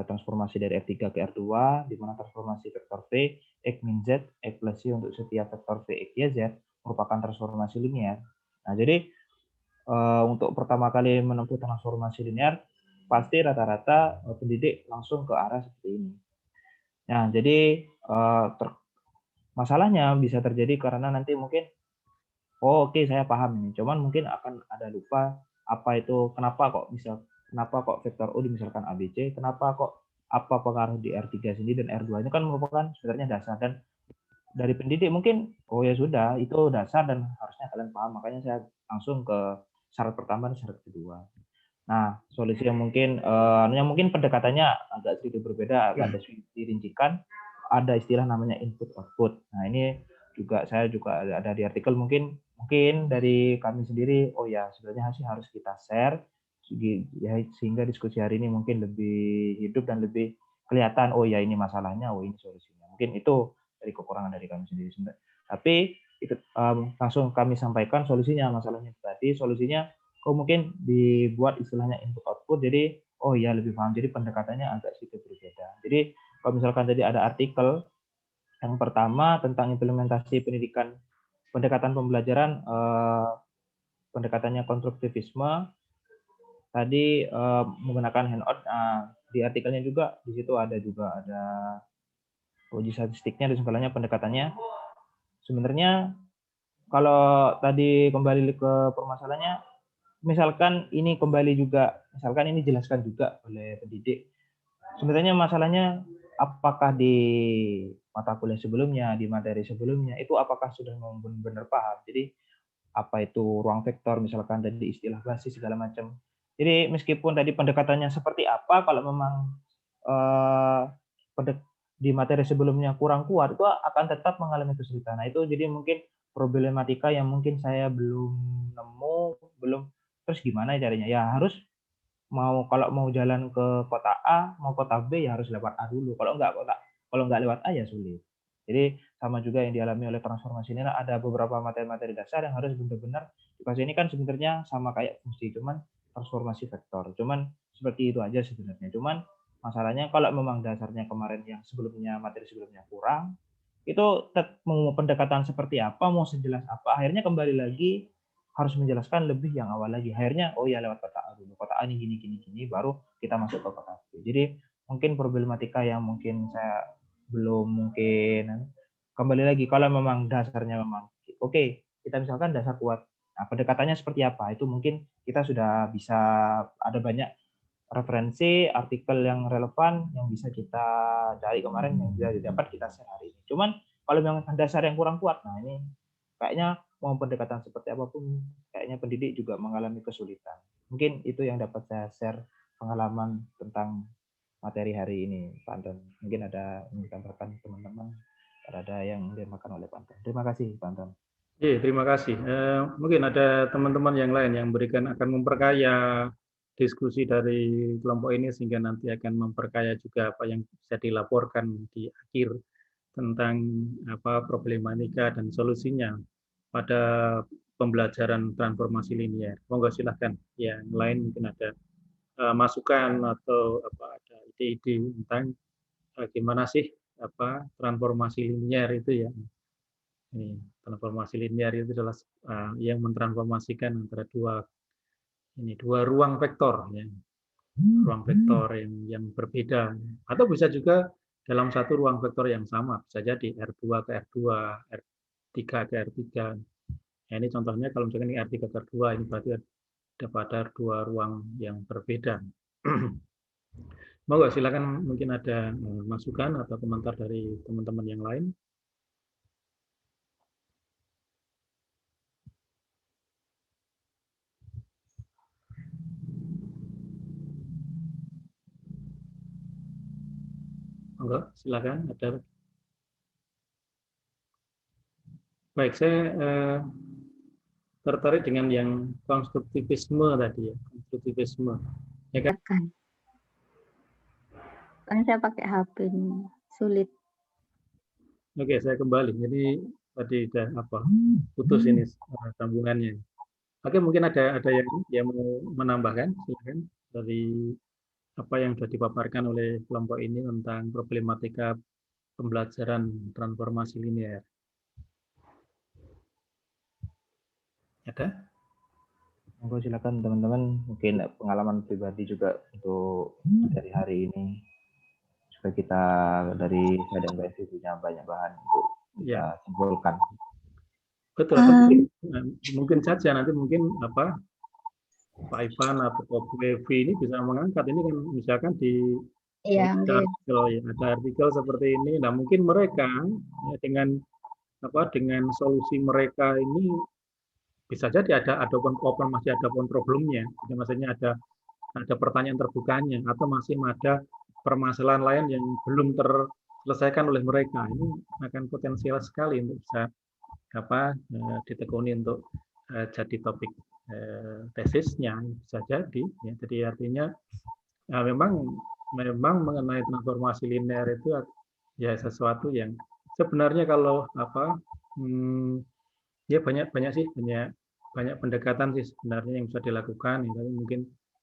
transformasi dari F3 ke R2, di mana transformasi vektor V, X min Z, X plus Y untuk setiap vektor V, X, Y, Z, merupakan transformasi linear. Nah, jadi untuk pertama kali menempuh transformasi linear, pasti rata-rata pendidik langsung ke arah seperti ini. Nah, jadi masalahnya bisa terjadi karena nanti mungkin, oh oke saya paham ini, cuman mungkin akan ada lupa apa itu, kenapa kok vektor U dimisalkan ABC, kenapa kok apa pengaruh di R3 sendiri dan R2 ini kan merupakan sebenarnya dasar, dan dari pendidik mungkin, oh ya sudah, itu dasar dan harusnya kalian paham, makanya saya langsung ke syarat pertama dan syarat kedua. Nah, solusi yang mungkin pendekatannya agak sedikit berbeda, agak ada dirincikan, ada istilah namanya input output. Nah, ini saya juga ada di artikel, mungkin dari kami sendiri, oh ya sebenarnya harus kita share sehingga diskusi hari ini mungkin lebih hidup dan lebih kelihatan, oh ya ini masalahnya, oh ini solusinya. Mungkin itu dari kekurangan dari kami sendiri. Tapi itu langsung kami sampaikan solusinya. Masalahnya tadi solusinya mungkin dibuat istilahnya input output, jadi oh ya lebih paham, jadi pendekatannya agak sedikit berbeda. Jadi kalau misalkan tadi ada artikel yang pertama tentang implementasi pendidikan, pendekatan pembelajaran, pendekatannya konstruktivisme, tadi menggunakan handout. Di artikelnya juga di situ ada uji statistiknya dan segalanya, pendekatannya. Sebenarnya kalau tadi kembali ke permasalahannya, misalkan ini dijelaskan juga oleh pendidik. Sebenarnya masalahnya apakah di mata kuliah sebelumnya, di materi sebelumnya, itu apakah sudah benar-benar paham. Jadi apa itu ruang vektor, misalkan tadi istilah basis segala macam. Jadi meskipun tadi pendekatannya seperti apa, kalau memang di materi sebelumnya kurang kuat, itu akan tetap mengalami kesulitan. Nah, itu jadi mungkin problematika yang mungkin saya belum nemu, terus gimana caranya? Ya harus kalau mau jalan ke kota A, mau kota B ya harus lewat A dulu. Kalau nggak lewat A ya sulit. Jadi sama juga yang dialami oleh transformasi ini, ada beberapa materi-materi dasar yang harus benar-benar dikasih. Ini kan sebenarnya sama kayak fungsi, cuman transformasi vektor. Cuman seperti itu aja sebenarnya. Cuman masalahnya kalau memang dasarnya kemarin yang materi sebelumnya kurang, itu mau pendekatan seperti apa, mau sejelas apa, akhirnya kembali lagi harus menjelaskan lebih yang awal lagi. Akhirnya oh ya lewat kota A dulu, kota A ini gini, baru kita masuk ke kota B. Jadi mungkin problematika yang mungkin saya belum mungkin kembali lagi, kalau memang dasarnya memang oke, kita misalkan dasar kuat. Nah, pendekatannya seperti apa? Itu mungkin kita sudah bisa ada banyak referensi artikel yang relevan yang bisa kita cari kemarin, yang bisa didapat kita share hari ini. Cuman kalau memang dasar yang kurang kuat, nah ini kayaknya mau pendekatan seperti apapun, kayaknya pendidik juga mengalami kesulitan. Mungkin itu yang dapat saya share pengalaman tentang materi hari ini, Pak Anton. Mungkin ada yang ditambahkan teman-teman, ada yang dimakan oleh Pak Anton. Terima kasih, Pak Anton. Iya, terima kasih. Mungkin ada teman-teman yang lain yang akan memperkaya diskusi dari kelompok ini, sehingga nanti akan memperkaya juga apa yang bisa dilaporkan di akhir tentang problematika dan solusinya pada pembelajaran transformasi linear. Monggo silahkan. Yang lain mungkin ada masukan atau ada ide-ide tentang gimana sih transformasi linear itu ya. Ini transformasi linear itu adalah yang mentransformasikan antara dua ruang vektor ya. Ruang vektor yang berbeda, atau bisa juga dalam satu ruang vektor yang sama, bisa jadi R2 ke R2, R3 ke R3. Nah, ini contohnya kalau misalkan ini R3 ke R2, ini berarti ada pada dua ruang yang berbeda. Monggo silakan, mungkin ada masukan atau komentar dari teman-teman yang lain. Monggo silakan, ada. Baik, saya tertarik dengan yang konstruktivisme tadi ya, konstruktivisme. Ya kan? Kan saya pakai HP ini, sulit. Oke, saya kembali. Jadi tadi sudah putus ini sambungannya. Oke, mungkin ada yang mau menambahkan, silakan, dari apa yang sudah dipaparkan oleh kelompok ini tentang problematika pembelajaran transformasi linear. Ada? Monggo silakan teman-teman, mungkin pengalaman pribadi juga untuk dari hari ini supaya kita dari saya dan Mbak Evi punya banyak bahan untuk kita Ya, simpulkan. betul. Atau mungkin saja nanti mungkin apa Pak Ivan atau Pak Evi ini bisa mengangkat ini kan misalkan di Iya, artikel ya, ada artikel seperti ini. Nah, mungkin mereka ya, dengan solusi mereka ini bisa jadi ada open masih ada open problemnya. Jadi maksudnya ada pertanyaan terbukanya atau masih ada permasalahan lain yang belum terselesaikan oleh mereka. Ini akan potensial sekali untuk bisa ditekuni untuk jadi topik tesisnya bisa jadi. Ya. Jadi artinya memang mengenai transformasi linear itu ya sesuatu yang sebenarnya kalau ya banyak sih banyak pendekatan sih sebenarnya yang bisa dilakukan. Ya, tapi mungkin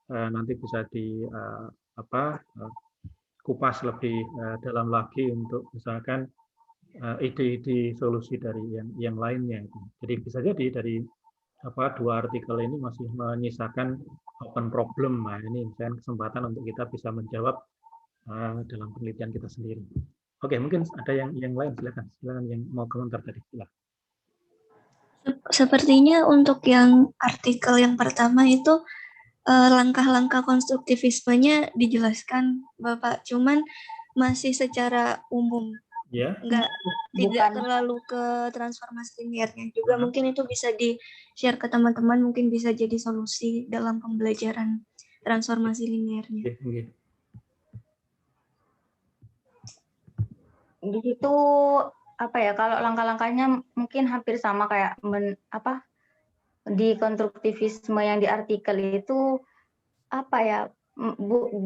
nanti bisa kupas lebih dalam lagi untuk misalkan ide-ide solusi dari yang lainnya. Jadi bisa jadi dari dua artikel ini masih menyisakan open problem. Nah, ini misalkan kesempatan untuk kita bisa menjawab dalam penelitian kita sendiri. Oke, mungkin ada yang lain, silakan yang mau komentar tadi. Silakan. Sepertinya untuk yang artikel yang pertama itu langkah-langkah konstruktivismenya dijelaskan Bapak, cuman masih secara umum, Ya. tidak terlalu ke transformasi linearnya juga. Mungkin itu bisa di-share ke teman-teman, mungkin bisa jadi solusi dalam pembelajaran transformasi linearnya. Di situ apa ya, kalau langkah-langkahnya mungkin hampir sama kayak di konstruktivisme yang di artikel itu apa ya,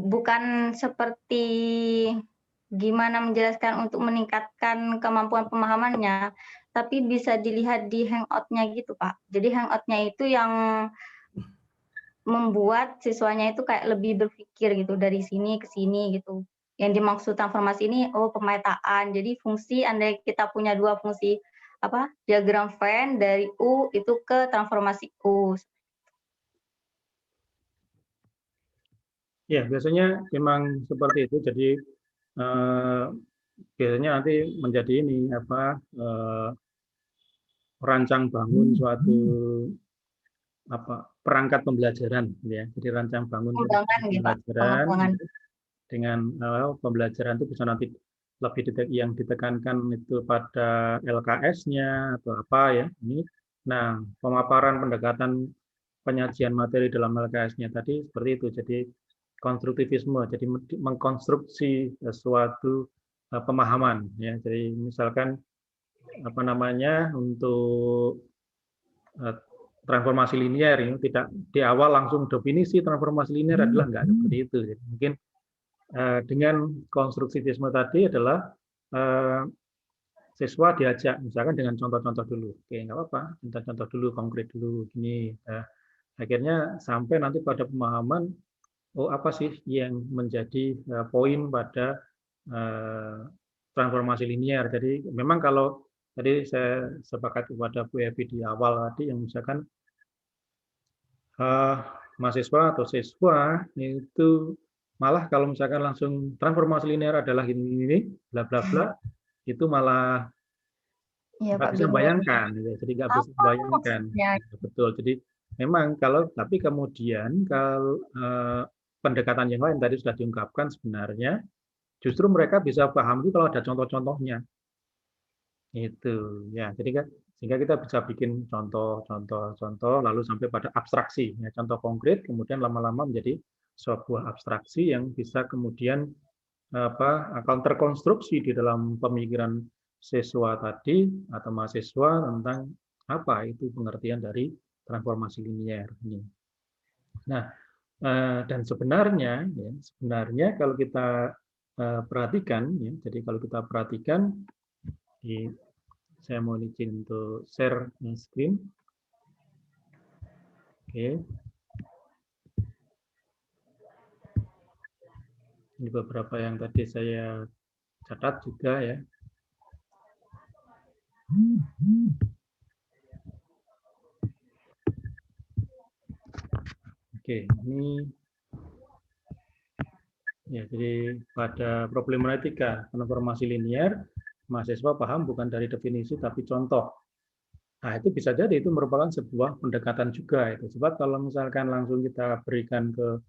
bukan seperti gimana menjelaskan untuk meningkatkan kemampuan pemahamannya, tapi bisa dilihat di hangout-nya gitu Pak. Jadi hangout-nya itu yang membuat siswanya itu kayak lebih berpikir gitu dari sini ke sini gitu. Yang dimaksud transformasi ini pemetaan. Jadi fungsi andai kita punya dua fungsi diagram Venn dari U itu ke transformasi U. Ya, biasanya memang seperti itu. Jadi biasanya nanti menjadi ini rancang bangun suatu perangkat pembelajaran, ya. Jadi rancang bangun pembelajaran dengan pembelajaran itu bisa nanti lebih yang ditekankan itu pada LKS-nya atau apa ya. Ini, nah pemaparan pendekatan penyajian materi dalam LKS-nya tadi seperti itu. Jadi konstruktivisme, jadi mengkonstruksi suatu pemahaman, ya. Jadi misalkan untuk transformasi linear ini tidak di awal langsung definisi transformasi linear adalah enggak seperti itu. Jadi mungkin dengan konstruktivisme tadi adalah siswa diajak misalkan dengan contoh-contoh dulu. Oke, nggak apa-apa, contoh-contoh dulu, konkret dulu, gini. Akhirnya sampai nanti pada pemahaman, apa sih yang menjadi poin pada transformasi linear. Jadi memang kalau tadi saya sepakat kepada Bu Evi di awal tadi yang misalkan mahasiswa atau siswa itu malah kalau misalkan langsung transformasi linear adalah ini bla bla bla itu malah nggak bisa bayangkan, jadi nggak bisa bayangkan. Betul. Jadi memang tapi kemudian kalau pendekatan yang lain tadi sudah diungkapkan sebenarnya justru mereka bisa paham itu kalau ada contoh-contohnya. Itu ya. Jadi kan sehingga kita bisa bikin contoh lalu sampai pada abstraksi, ya, contoh konkret kemudian lama-lama menjadi sebuah abstraksi yang bisa kemudian akan terkonstruksi di dalam pemikiran siswa tadi atau mahasiswa tentang apa itu pengertian dari transformasi linear ini. Nah, dan sebenarnya kalau kita perhatikan, ya, jadi kalau kita perhatikan, saya mau izin untuk share screen. Oke. Ini beberapa yang tadi saya catat juga ya. Oke, ini ya, jadi pada problematika transformasi linear, mahasiswa paham bukan dari definisi tapi contoh. Nah, itu bisa jadi itu merupakan sebuah pendekatan juga itu. Sebab kalau misalkan langsung kita berikan ke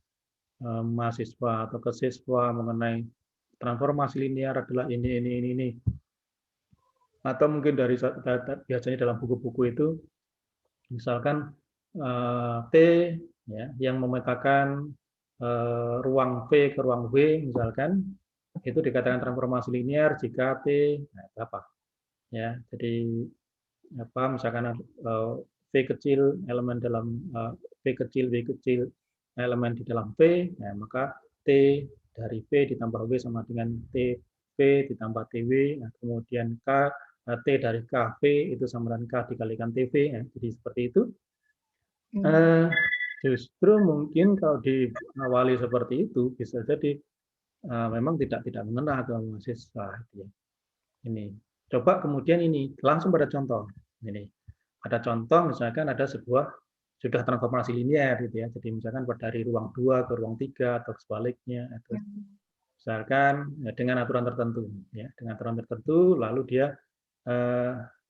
mahasiswa atau ke siswa mengenai transformasi linear adalah ini. Atau mungkin dari biasanya dalam buku-buku itu, misalkan T ya, yang memetakan ruang V ke ruang W, misalkan itu dikatakan transformasi linear jika P apa ya. Jadi apa misalkan V kecil elemen dalam V kecil W kecil elemen di dalam V, nah, maka T dari V ditambah W sama dengan T V ditambah TW, nah, kemudian T dari K V itu sama dengan K dikalikan TV, ya. Jadi seperti itu. Justru mungkin kalau diawali seperti itu bisa jadi memang tidak mengena ke mahasiswa. Ya. Ini coba kemudian ini langsung pada contoh. Ini ada contoh misalkan ada sebuah sudah transformasi linear gitu ya. Jadi misalkan dari ruang 2 ke ruang 3 atau sebaliknya atau misalkan ya, dengan aturan tertentu ya, dengan aturan tertentu lalu dia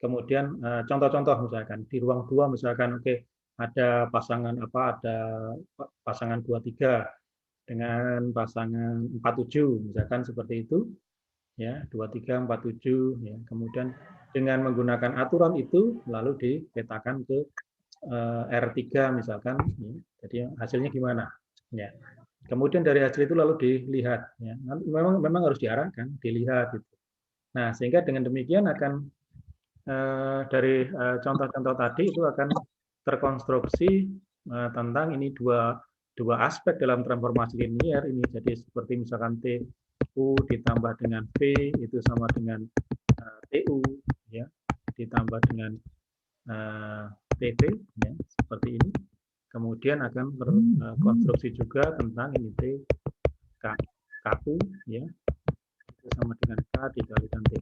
kemudian contoh-contoh misalkan di ruang 2 misalkan oke, ada pasangan ada pasangan 23 dengan pasangan 47 misalkan seperti itu ya, 23 47 ya. Kemudian dengan menggunakan aturan itu lalu dipetakan ke R3 misalkan ya. Jadi hasilnya gimana ya. Kemudian dari hasil itu lalu dilihat ya. Memang harus diarahkan, dilihat gitu. Nah, sehingga dengan demikian akan dari contoh-contoh tadi itu akan terkonstruksi tentang ini dua aspek dalam transformasi linear ini. Jadi seperti misalkan TU ditambah dengan V itu sama dengan TU ya, ditambah dengan TT ya, seperti ini. Kemudian akan terkonstruksi juga tentang ini KU ya, itu sama dengan K dikalikan T.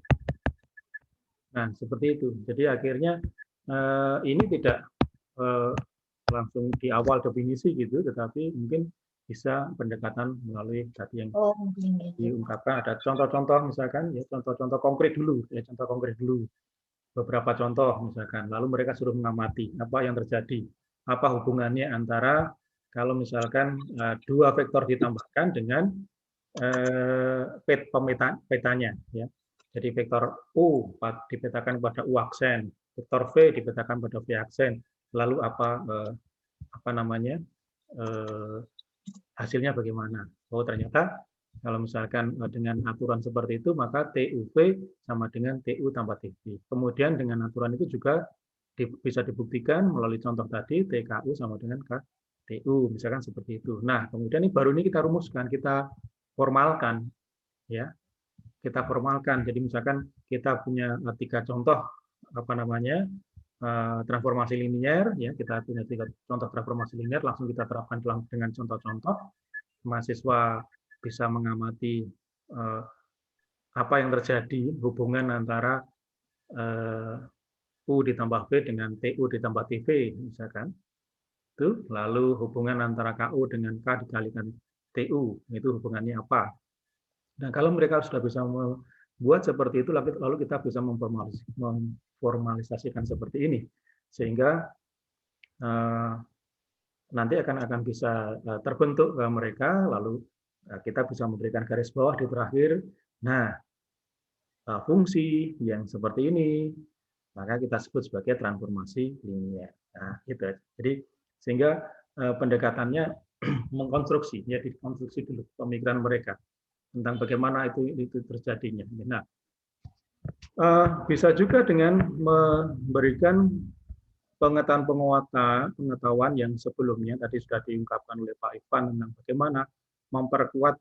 Nah, seperti itu. Jadi akhirnya ini tidak langsung di awal definisi gitu, tetapi mungkin bisa pendekatan melalui tadi yang diungkapkan. Ada contoh-contoh misalkan, ya contoh-contoh konkret dulu, ya contoh konkret dulu. Beberapa contoh misalkan, lalu mereka suruh mengamati apa yang terjadi, apa hubungannya antara kalau misalkan dua vektor ditambahkan dengan petanya, ya. Jadi vektor U dipetakan pada U aksen, vektor V dipetakan pada V aksen. Lalu apa namanya hasilnya bagaimana? Oh ternyata kalau misalkan dengan aturan seperti itu maka TUV sama dengan TU tambah TV. Kemudian dengan aturan itu juga bisa dibuktikan melalui contoh tadi TKU sama dengan KTU, misalkan seperti itu. Nah kemudian ini baru ini kita rumuskan, kita formalkan, ya. Kita formalkan. Jadi misalkan kita punya 3 contoh apa namanya transformasi linear, ya kita punya 3 contoh transformasi linear, langsung kita terapkan dengan contoh-contoh. Mahasiswa bisa mengamati apa yang terjadi hubungan antara U ditambah V dengan TU ditambah TV, misalkan. Itu lalu hubungan antara KU dengan K dikalikan TU, itu hubungannya apa? Nah, kalau mereka sudah bisa membuat seperti itu, lalu kita bisa memformalisasikan seperti ini, sehingga nanti akan bisa terbentuk mereka, lalu kita bisa memberikan garis bawah di terakhir. Nah, fungsi yang seperti ini, maka kita sebut sebagai transformasi linear. Nah, gitu. Jadi sehingga pendekatannya mengkonstruksi, ya dikonstruksi dulu pemikiran mereka tentang bagaimana itu terjadinya. Nah, bisa juga dengan memberikan pengetahuan yang sebelumnya tadi sudah diungkapkan oleh Pak Ivan tentang bagaimana memperkuat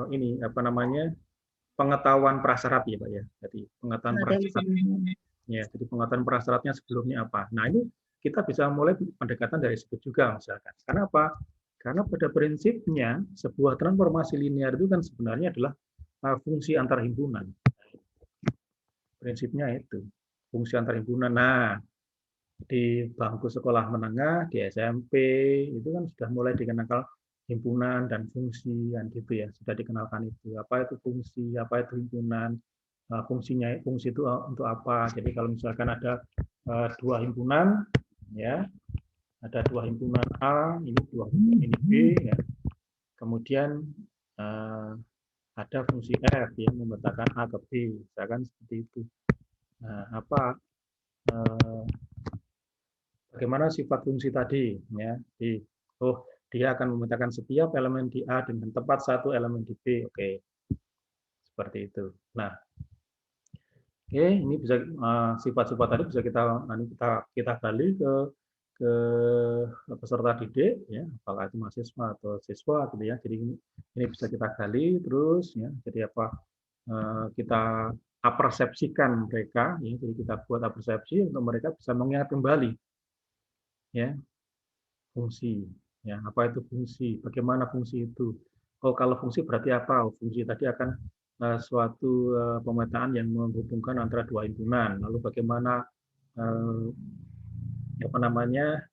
ini apa namanya pengetahuan prasyarat ya Pak ya. Jadi pengetahuan prasyarat. Ya, jadi pengetahuan prasyaratnya sebelumnya apa. Nah ini kita bisa mulai pendekatan dari situ juga misalkan. Karena apa? Karena pada prinsipnya sebuah transformasi linear itu kan sebenarnya adalah fungsi antar himpunan. Prinsipnya itu fungsi antar himpunan. Nah, di bangku sekolah menengah, di SMP, itu kan sudah mulai dikenal himpunan dan fungsi, kan gitu ya, sudah dikenalkan itu. Apa itu fungsi, apa itu himpunan, fungsi itu untuk apa. Jadi kalau misalkan ada dua himpunan, ya, ada dua himpunan A, ini dua himpunan ini B, ya. Kemudian ada fungsi F yang memetakan A ke B, misalkan seperti itu. Nah, bagaimana sifat fungsi tadi? Ya, dia akan memetakan setiap elemen di A dengan tepat satu elemen di B. Oke, seperti itu. Nah, oke, ini bisa sifat-sifat tadi bisa kita gali ke peserta didik, ya, apakah itu mahasiswa atau siswa, gitu ya. Jadi ini bisa kita gali terus, ya. Jadi kita apersepsikan mereka, ya. Jadi kita buat apersepsi untuk mereka bisa mengingat kembali, ya, fungsi, ya, apa itu fungsi, bagaimana fungsi itu. Oh, kalau fungsi berarti apa? Oh, fungsi tadi akan suatu pemetaan yang menghubungkan antara dua himpunan. Lalu bagaimana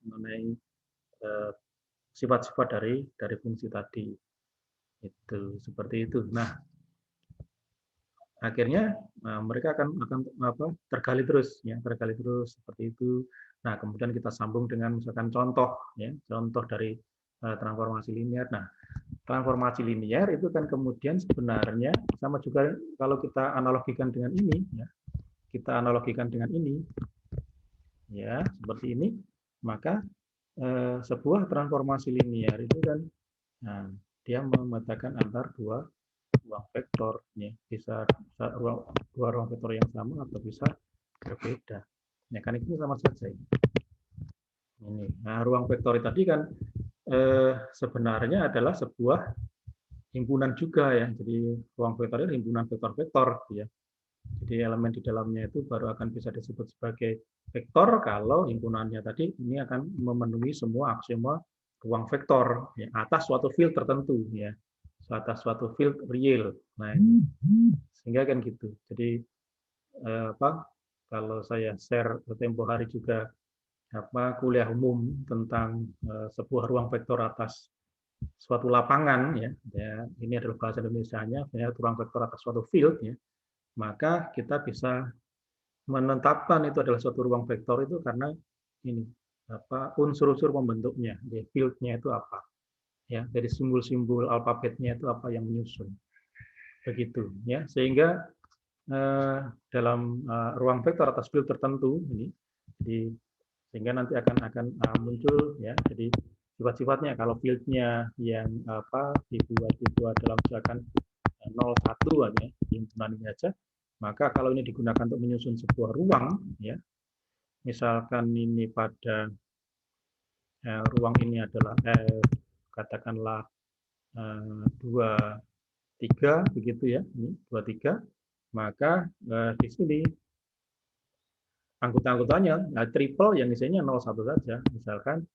mengenai sifat-sifat dari fungsi tadi. Itu seperti itu. Nah, akhirnya mereka akan tergali terus, ya, tergali terus seperti itu. Nah, kemudian kita sambung dengan misalkan contoh, ya, contoh dari transformasi linear. Nah, transformasi linear itu kan kemudian sebenarnya sama juga kalau kita analogikan dengan ini, ya, kita analogikan dengan ini, ya, seperti ini, maka sebuah transformasi linear itu kan dia memetakan antar dua ruang vektor, ya, bisa dua ruang vektor yang sama atau bisa berbeda. Ya kan itu sama saja. Ini. Nah, ruang vektor tadi kan sebenarnya adalah sebuah himpunan juga, ya. Jadi ruang vektor itu himpunan vektor-vektor, ya. Jadi elemen di dalamnya itu baru akan bisa disebut sebagai vektor kalau himpunannya tadi ini akan memenuhi semua aksioma ruang vektor, ya, atas suatu field tertentu, ya, atas suatu field real. Nah, sehingga kan gitu. Jadi kalau saya share tempo hari juga kuliah umum tentang sebuah ruang vektor atas suatu lapangan, ya, ini adalah bahasa Indonesianya, ya, ruang vektor atas suatu field, ya, maka kita bisa menetapkan itu adalah suatu ruang vektor itu karena ini unsur-unsur pembentuknya, field-nya itu apa, ya, dari simbol-simbol alfabetnya itu apa yang menyusun, begitu, ya, sehingga dalam ruang vektor atas field tertentu ini, jadi sehingga nanti akan muncul, ya, jadi sifat-sifatnya kalau field-nya yang dibuat itu adalah misalkan 0,1 aja, himpunan ini aja, maka kalau ini digunakan untuk menyusun sebuah ruang, ya, misalkan ini pada ruang ini adalah katakanlah 2, 3, begitu, ya, ini 2, 3, maka di sini anggota-anggotanya triple yang isinya 0,1 saja, misalkan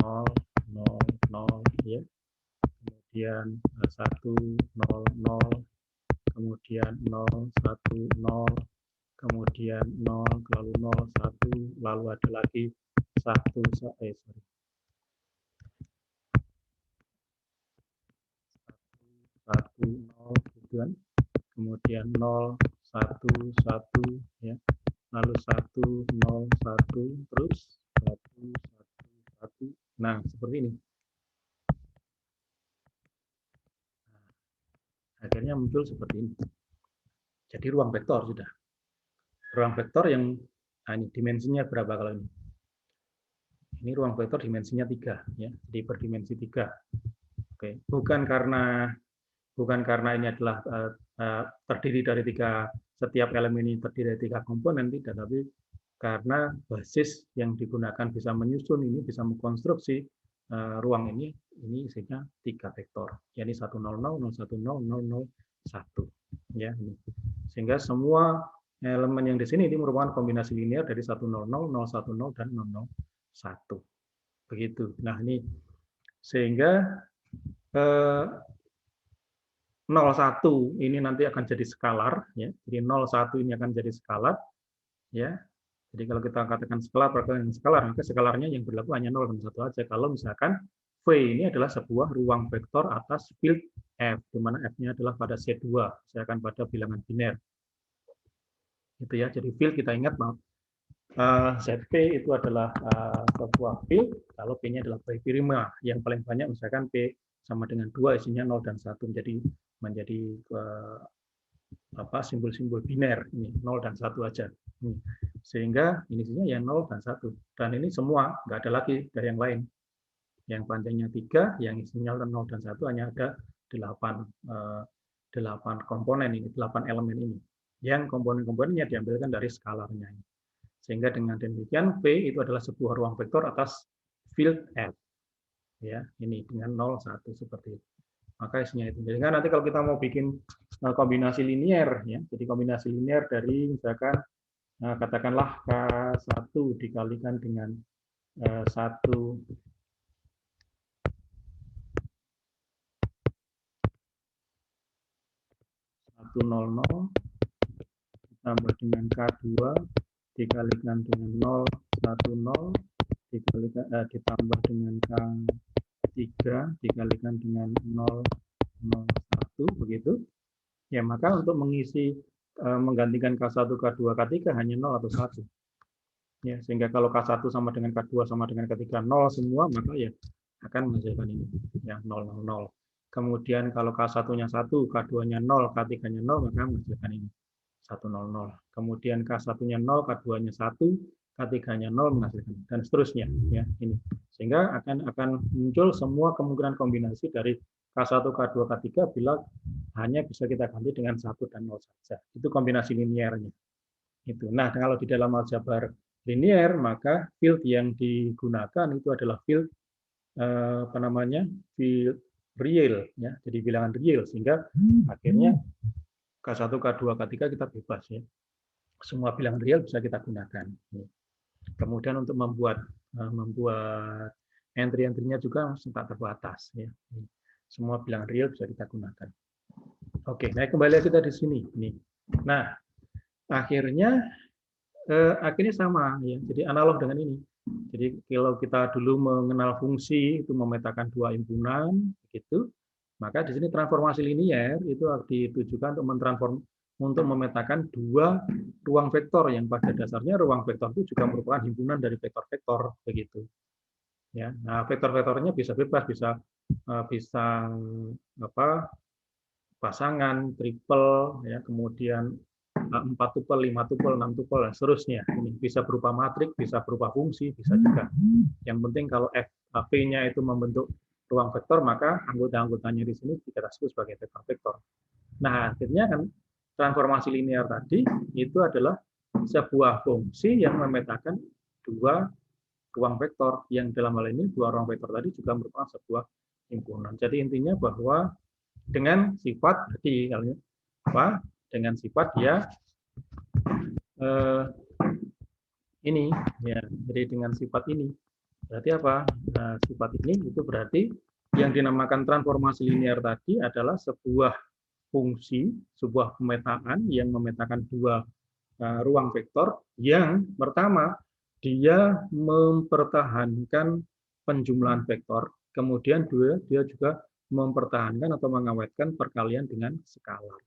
0, 0, 0, ya, kemudian 1, 0, 0, kemudian 0, 1, 0, kemudian 0, lalu 0, 1, lalu ada lagi 1, 1, 0, gitu kan. Kemudian 0, 1, 1, ya, lalu 1, 0, 1, terus 1, 1, 1. Nah, seperti ini. Akhirnya muncul seperti ini. Jadi ruang vektor sudah. Ruang vektor yang ini dimensinya berapa kalau ini? Ini ruang vektor dimensinya 3, ya. Jadi berdimensi 3. Oke, bukan karena ini adalah terdiri dari setiap elemen ini terdiri dari 3 komponen, tidak, tapi karena basis yang digunakan bisa menyusun ini, bisa mengkonstruksi ruang ini isinya 3 vektor. Jadi 100, 010, 001, ya, ini. Sehingga semua elemen yang di sini ini merupakan kombinasi linear dari 100, 010 dan 001. Begitu. Nah, ini sehingga 0,1 ini nanti akan jadi skalar, ya. Jadi 0,1 ini akan jadi skalar, ya. Jadi kalau kita katakan skalar perkalian skalar, maka skalarnya yang berlaku hanya 0 dan 1 aja. Kalau misalkan V ini adalah sebuah ruang vektor atas field F, di mana F-nya adalah pada C2, misalkan pada bilangan biner. Gitu ya. Jadi field kita ingat bahwa ZP itu adalah sebuah field, kalau P-nya adalah P prima, yang paling banyak misalkan P sama dengan 2, isinya 0 dan 1, menjadi simbol-simbol biner, ini 0 dan 1 aja. Sehingga ini isinya yang 0 dan 1. Dan ini semua, nggak ada lagi dari yang lain. Yang panjangnya 3, yang isinya 0 dan 1 hanya ada 8 komponen ini, 8 elemen ini. Yang komponen-komponennya diambilkan dari skalarnya. Sehingga dengan demikian P itu adalah sebuah ruang vektor atas field F. Ya, ini dengan 0, 1 seperti itu. Maka isinya itu. Jadi nanti kalau kita mau bikin kombinasi linier, ya, jadi kombinasi linier dari misalkan katakanlah K1 dikalikan dengan 1 0 0 ditambah dengan K2 dikalikan dengan 0 1 0 ditambah dengan K3 dikalikan dengan 0 0 1 begitu. Ya, maka untuk menggantikan K1, K2, K3 hanya 0 atau 1. Ya, sehingga kalau K1 sama dengan K2 sama dengan K3 0 semua, maka ya akan menghasilkan ini, ya 0 0 0. Kemudian kalau K1-nya 1, K2-nya 0, K3-nya 0, maka menghasilkan ini 1 0 0. Kemudian K1-nya 0, K2-nya 1, K3-nya 0 menghasilkan dan seterusnya, ya ini. Sehingga akan muncul semua kemungkinan kombinasi dari K1, K2, K3 bila hanya bisa kita ganti dengan 1 dan 0 saja. Itu kombinasi liniernya. Itu. Nah, kalau di dalam aljabar linier, maka field yang digunakan itu adalah field field real, ya. Jadi bilangan real, sehingga akhirnya K1, K2, K3 kita bebas, ya. Semua bilangan real bisa kita gunakan. Kemudian untuk membuat entry-entry-nya juga tak terbatas, ya. Semua bilangan real bisa kita gunakan. Oke, nah kembali kita di sini. Nah, akhirnya sama, ya. Jadi analog dengan ini. Jadi kalau kita dulu mengenal fungsi itu memetakan dua himpunan, begitu, maka di sini transformasi linier itu ditujukan untuk memetakan dua ruang vektor yang pada dasarnya ruang vektor itu juga merupakan himpunan dari vektor-vektor, begitu. Ya, nah vektor-vektornya bisa bebas, bisa pasangan, triple, ya, kemudian 4 tupel, 5 tupel, 6 tupel, dan seterusnya. Ini bisa berupa matrik, bisa berupa fungsi, bisa juga. Yang penting kalau P-nya itu membentuk ruang vektor, maka anggota-anggotanya di sini kita sebut sebagai vektor-vektor. Nah, akhirnya kan transformasi linear tadi itu adalah sebuah fungsi yang memetakan dua ruang vektor, yang dalam hal ini dua ruang vektor tadi juga merupakan sebuah himpunan. Jadi intinya bahwa dengan sifat tadi, dengan sifat ya ini, ya. Jadi dengan sifat ini berarti apa? Nah, sifat ini itu berarti yang dinamakan transformasi linear tadi adalah sebuah fungsi, sebuah pemetaan yang memetakan dua ruang vektor yang pertama dia mempertahankan penjumlahan vektor, kemudian dia juga mempertahankan atau mengawetkan perkalian dengan skalar.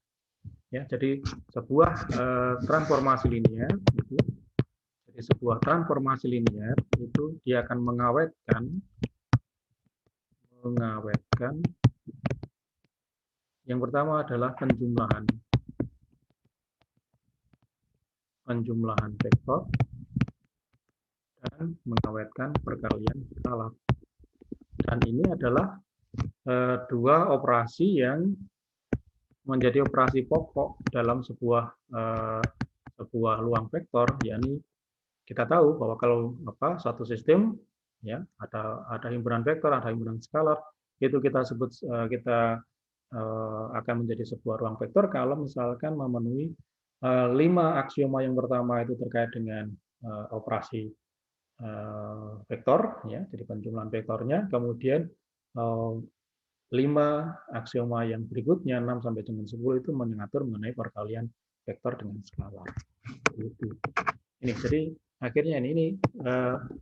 Ya, jadi sebuah transformasi linier, jadi sebuah transformasi linier itu dia akan mengawetkan yang pertama adalah penjumlahan vektor dan mengawetkan perkalian skalar. Dan ini adalah dua operasi yang menjadi operasi pokok dalam sebuah ruang vektor, yakni kita tahu bahwa kalau satu sistem, ya, ada himpunan vektor, ada himpunan skalar, itu kita sebut kita akan menjadi sebuah ruang vektor kalau misalkan memenuhi 5 aksioma yang pertama itu terkait dengan operasi vektor, ya, jadi penjumlahan vektornya, kemudian 5 aksioma yang berikutnya 6 sampai dengan 10 itu mengatur mengenai perkalian vektor dengan skalar. Itu. Ini jadi akhirnya ini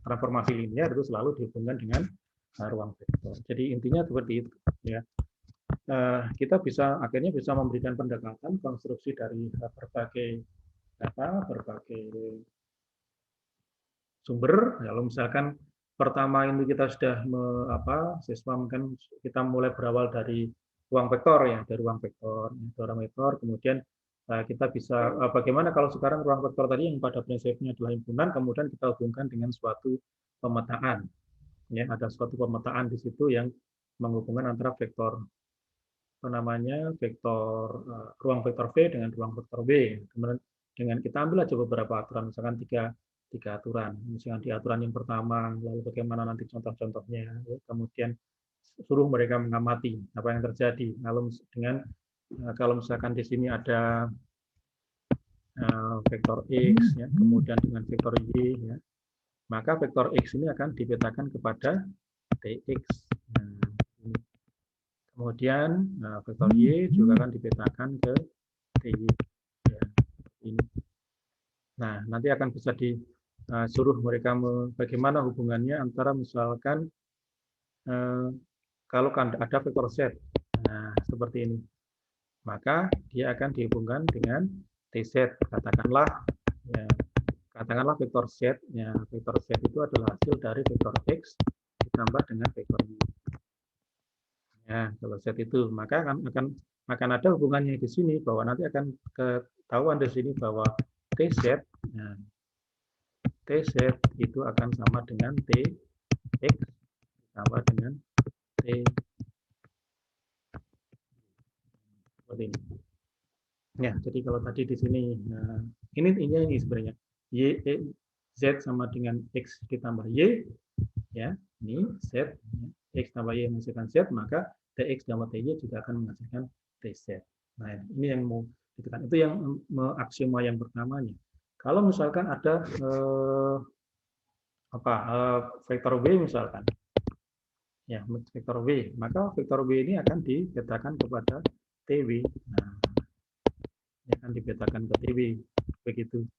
transformasi linear itu selalu dihubungkan dengan ruang vektor. Jadi intinya seperti itu ya. Kita akhirnya bisa memberikan pendekatan konstruksi dari berbagai sumber. Kalau misalkan pertama ini kita sudah siswa mungkin kita mulai berawal dari ruang vektor ya, dari ruang vektor, kemudian kita bisa bagaimana kalau sekarang ruang vektor tadi yang pada prinsipnya adalah himpunan, kemudian kita hubungkan dengan suatu pemetaan. Ya, ada suatu pemetaan di situ yang menghubungkan antara vektor ruang vektor V dengan ruang vektor B. Kemudian dengan kita ambil aja beberapa aturan, misalkan tiga aturan. Misalkan di aturan yang pertama, lalu bagaimana nanti contoh-contohnya, ya. Kemudian suruh mereka mengamati apa yang terjadi. Kalau misalkan di sini ada vektor X, ya, kemudian dengan vektor Y, ya, maka vektor X ini akan dipetakan kepada Tx. Kemudian vektor Y juga akan dipetakan ke Ty. Ya, ini. Nah, nanti akan bisa disuruh mereka bagaimana hubungannya antara misalkan kalau ada vektor Z, nah seperti ini, maka dia akan dihubungkan dengan Tz. Katakanlah vektor Z, ya, vektor Z itu adalah hasil dari vektor X ditambah dengan vektor Y. Ya, kalau Z itu, maka akan ada hubungannya di sini, bahwa nanti akan ketahuan di sini bahwa Tz, ya, Tz itu akan sama dengan Tx ditambah dengan T. Seperti ini. Ya, jadi kalau tadi di sini, nah, ini sebenarnya Z sama dengan X ditambah Y, ya, ini Z, X tambah Y menghasilkan Z, maka Tx tambah Ty juga akan menghasilkan Tz. Nah, ini yang mau ditekan. Itu yang aksioma yang pertamanya. Kalau misalkan ada vektor W misalkan, ya, vektor W, maka vektor W ini akan dipetakan kepada Tw. Nah, akan dipetakan ke Tw, begitu.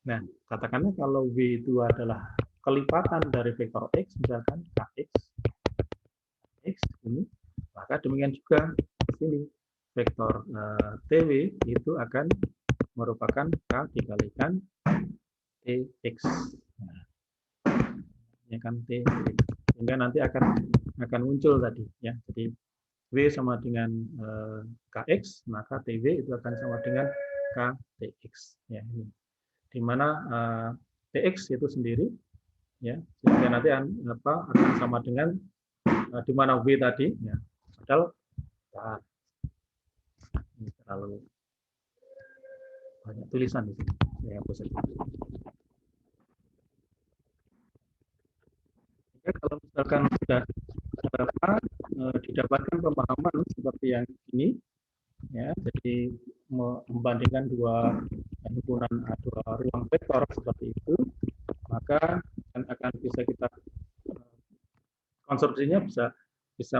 Nah, katakanlah kalau W itu adalah kelipatan dari vektor X, misalkan Kx, X ini, maka demikian juga di sini vektor Tw itu akan merupakan K dikalikan Tx. Nah, ini akan Tx, sehingga nanti akan muncul tadi, ya. Jadi W sama dengan Kx, maka Tw itu akan sama dengan Ktx. Ya, ini. Di mana Tx itu sendiri, ya, sehingga nanti akan sama dengan di mana W tadi, ya, padahal ini terlalu banyak tulisan di sini. Ya, kalau misalkan sudah didapatkan pemahaman seperti yang ini, ya, jadi membandingkan dua himpunan dua ruang vektor seperti itu, maka akan bisa kita konstruksinya bisa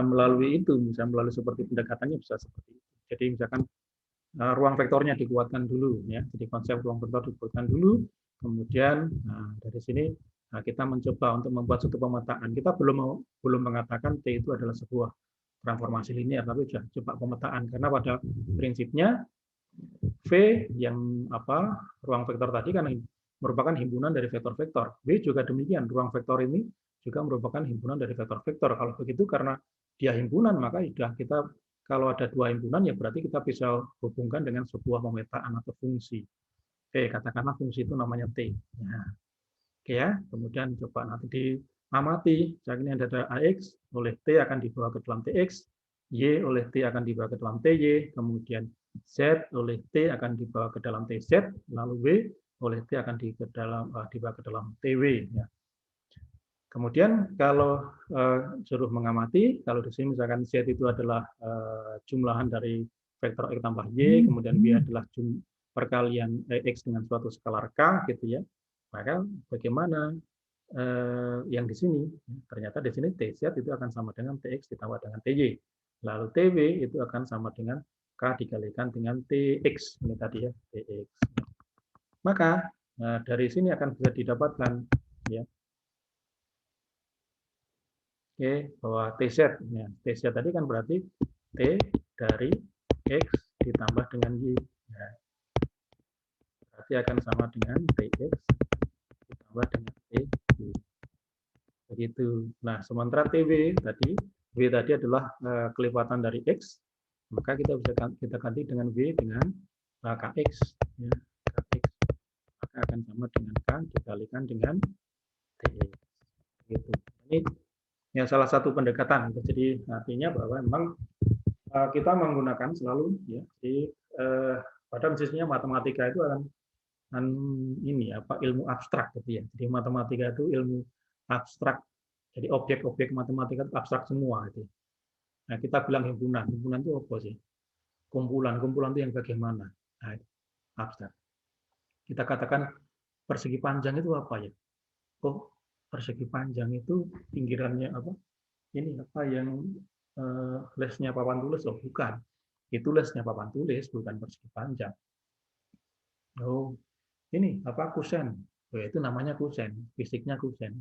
melalui itu, bisa melalui seperti pendekatannya bisa seperti itu. Jadi misalkan ruang vektornya dikuatkan dulu, ya, jadi konsep ruang vektor dikuatkan dulu, kemudian dari sini kita mencoba untuk membuat suatu pemetaan. Kita belum mengatakan T itu adalah sebuah transformasi linear, tapi sudah coba pemetaan, karena pada prinsipnya V yang ruang vektor tadi kan merupakan himpunan dari vektor-vektor. W juga demikian, ruang vektor ini juga merupakan himpunan dari vektor-vektor. Kalau begitu karena dia himpunan, maka sudah kita, kalau ada dua himpunan ya berarti kita bisa hubungkan dengan sebuah pemetaan atau fungsi. Oke, katakanlah fungsi itu namanya T. Nah, oke ya, kemudian coba nanti diamati, misalnya ini ada AX, oleh T akan dibawa ke dalam Tx, Y oleh T akan dibawa ke dalam Ty, kemudian Z oleh T akan dibawa ke dalam Tz, lalu W oleh T akan dibawa ke dalam Tw. Ya. Kemudian kalau suruh mengamati, kalau di sini misalkan Z itu adalah jumlahan dari vektor X tambah Y, kemudian W adalah perkalian X dengan suatu skalar K, gitu ya. Maka bagaimana yang di sini? Ternyata di sini Tz itu akan sama dengan Tx ditambah dengan Ty. Lalu Tw itu akan sama dengan K dikalikan dengan Tx. Ini tadi ya, Tx. Maka Nah, dari sini akan bisa didapatkan ya. Oke, bahwa TZ ya. TZ tadi kan berarti T dari X ditambah dengan Y. Ya. Berarti akan sama dengan TX ditambah dengan TY. Begitu. Nah, sementara TW tadi, W tadi adalah kelipatan dari X, maka kita bisa kita ganti dengan W dengan KX. Ya, KX. Maka akan sama dengan K dikalikan dengan TX. Gitu. Ini yang salah satu pendekatan. Jadi artinya bahwa memang kita menggunakan selalu ya di pada misalnya matematika itu akan ini apa ilmu abstrak gitu ya. Jadi matematika itu ilmu abstrak. Jadi objek-objek matematika itu abstrak semua gitu. Nah, kita bilang himpunan. Himpunan itu apa sih? Kumpulan. Kumpulan itu yang bagaimana? Nah, abstrak. Kita katakan persegi panjang itu apa ya? Oh, persegi panjang itu pinggirannya apa? Ini apa yang lesnya papan tulis? Oh, bukan. Itu lesnya papan tulis, bukan persegi panjang. Oh, ini apa kusen? Oh, itu namanya kusen, fisiknya kusen.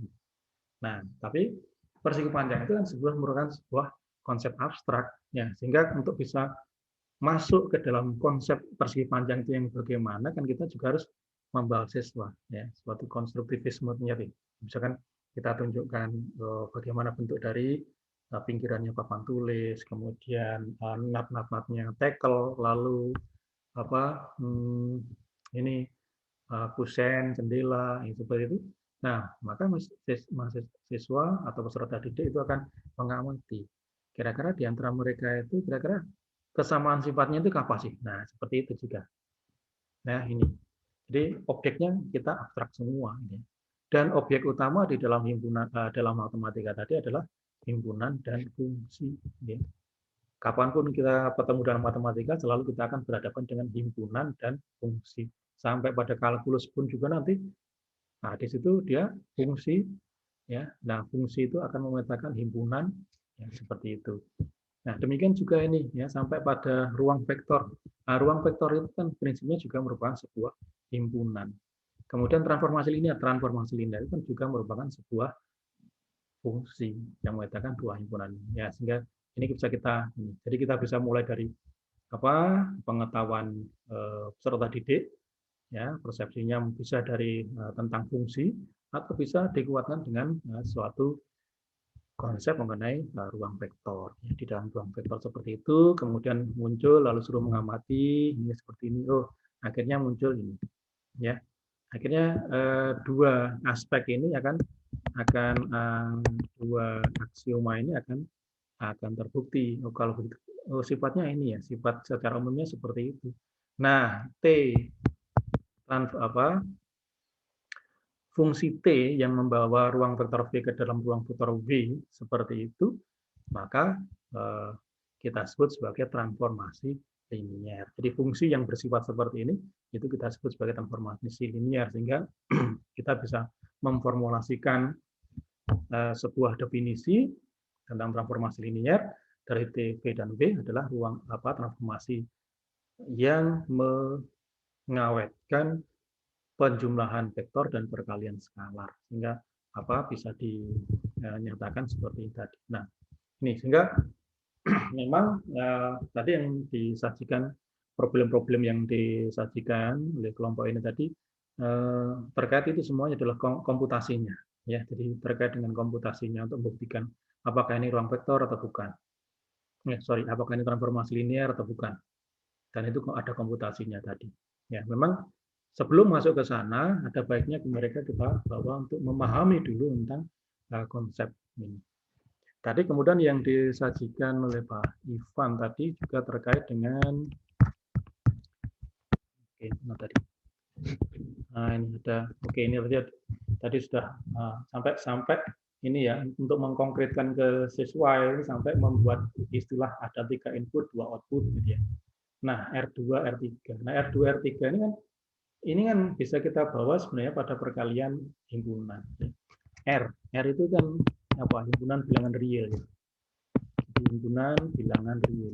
Nah, tapi persegi panjang itu kan merupakan sebuah konsep abstrak, ya. Sehingga untuk bisa masuk ke dalam konsep persegi panjang itu yang bagaimana, kan kita juga harus membawa siswa, ya, suatu konstruktivisme nyeri. Misalkan kita tunjukkan bagaimana bentuk dari pinggirannya papan tulis, kemudian nat-nat-natnya tekel, lalu apa ini kusen, jendela, seperti itu. Nah, maka mahasiswa atau peserta didik itu akan mengamati. Kira-kira di antara mereka itu kira-kira kesamaan sifatnya itu apa sih? Nah, seperti itu juga. Nah, ini. Jadi objeknya kita abstrak semua. Dan objek utama di dalam himpunan dalam matematika tadi adalah himpunan dan fungsi. Kapanpun kita ketemu dalam matematika, selalu kita akan berhadapan dengan himpunan dan fungsi. Sampai pada kalkulus pun juga nanti, nah di situ dia fungsi, ya. Nah fungsi itu akan memetakan himpunan, ya, seperti itu. Nah demikian juga ini, ya, sampai pada ruang vektor. Nah, ruang vektor itu kan prinsipnya juga merupakan sebuah himpunan. Kemudian transformasi linear itu kan juga merupakan sebuah fungsi yang memetakan dua himpunan. Ya, sehingga ini bisa kita, jadi kita bisa mulai dari apa pengetahuan peserta didik, ya, persepsinya bisa dari tentang fungsi atau bisa dikuatkan dengan suatu konsep mengenai ruang vektor. Ya, di dalam ruang vektor seperti itu, kemudian muncul lalu suruh mengamati ini seperti ini. Oh, akhirnya muncul ini, ya. Akhirnya dua aspek ini akan dua aksioma ini akan terbukti. Oh, kalau begitu, oh, sifatnya ini ya, sifat secara umumnya seperti itu. Nah, T fungsi T yang membawa ruang vektor V ke dalam ruang vektor V seperti itu, maka kita sebut sebagai transformasi linier. Jadi fungsi yang bersifat seperti ini itu kita sebut sebagai transformasi linier, sehingga kita bisa memformulasikan sebuah definisi tentang transformasi linier dari T, V, dan V adalah ruang transformasi yang mengawetkan penjumlahan vektor dan perkalian skalar, sehingga bisa dinyatakan seperti tadi. Nah, ini sehingga memang tadi yang disajikan, problem-problem yang disajikan oleh kelompok ini tadi terkait itu semuanya adalah komputasinya, ya. Jadi terkait dengan komputasinya untuk membuktikan apakah ini ruang vektor atau bukan. Apakah ini transformasi linear atau bukan. Dan itu ada komputasinya tadi. Ya, memang sebelum masuk ke sana, ada baiknya mereka kita bawa untuk memahami dulu tentang konsep ini. Tadi kemudian yang disajikan oleh Pak Ivan tadi juga terkait dengan ini tadi sudah sampai ini ya, untuk mengkonkretkan ke siswa ini sampai membuat istilah ada 3 input 2 output gitu ya. Nah, R2 R3. Nah, R2 R3 ini kan bisa kita bawa sebenarnya pada perkalian himpunan. R itu kan himpunan bilangan real. Himpunan bilangan real.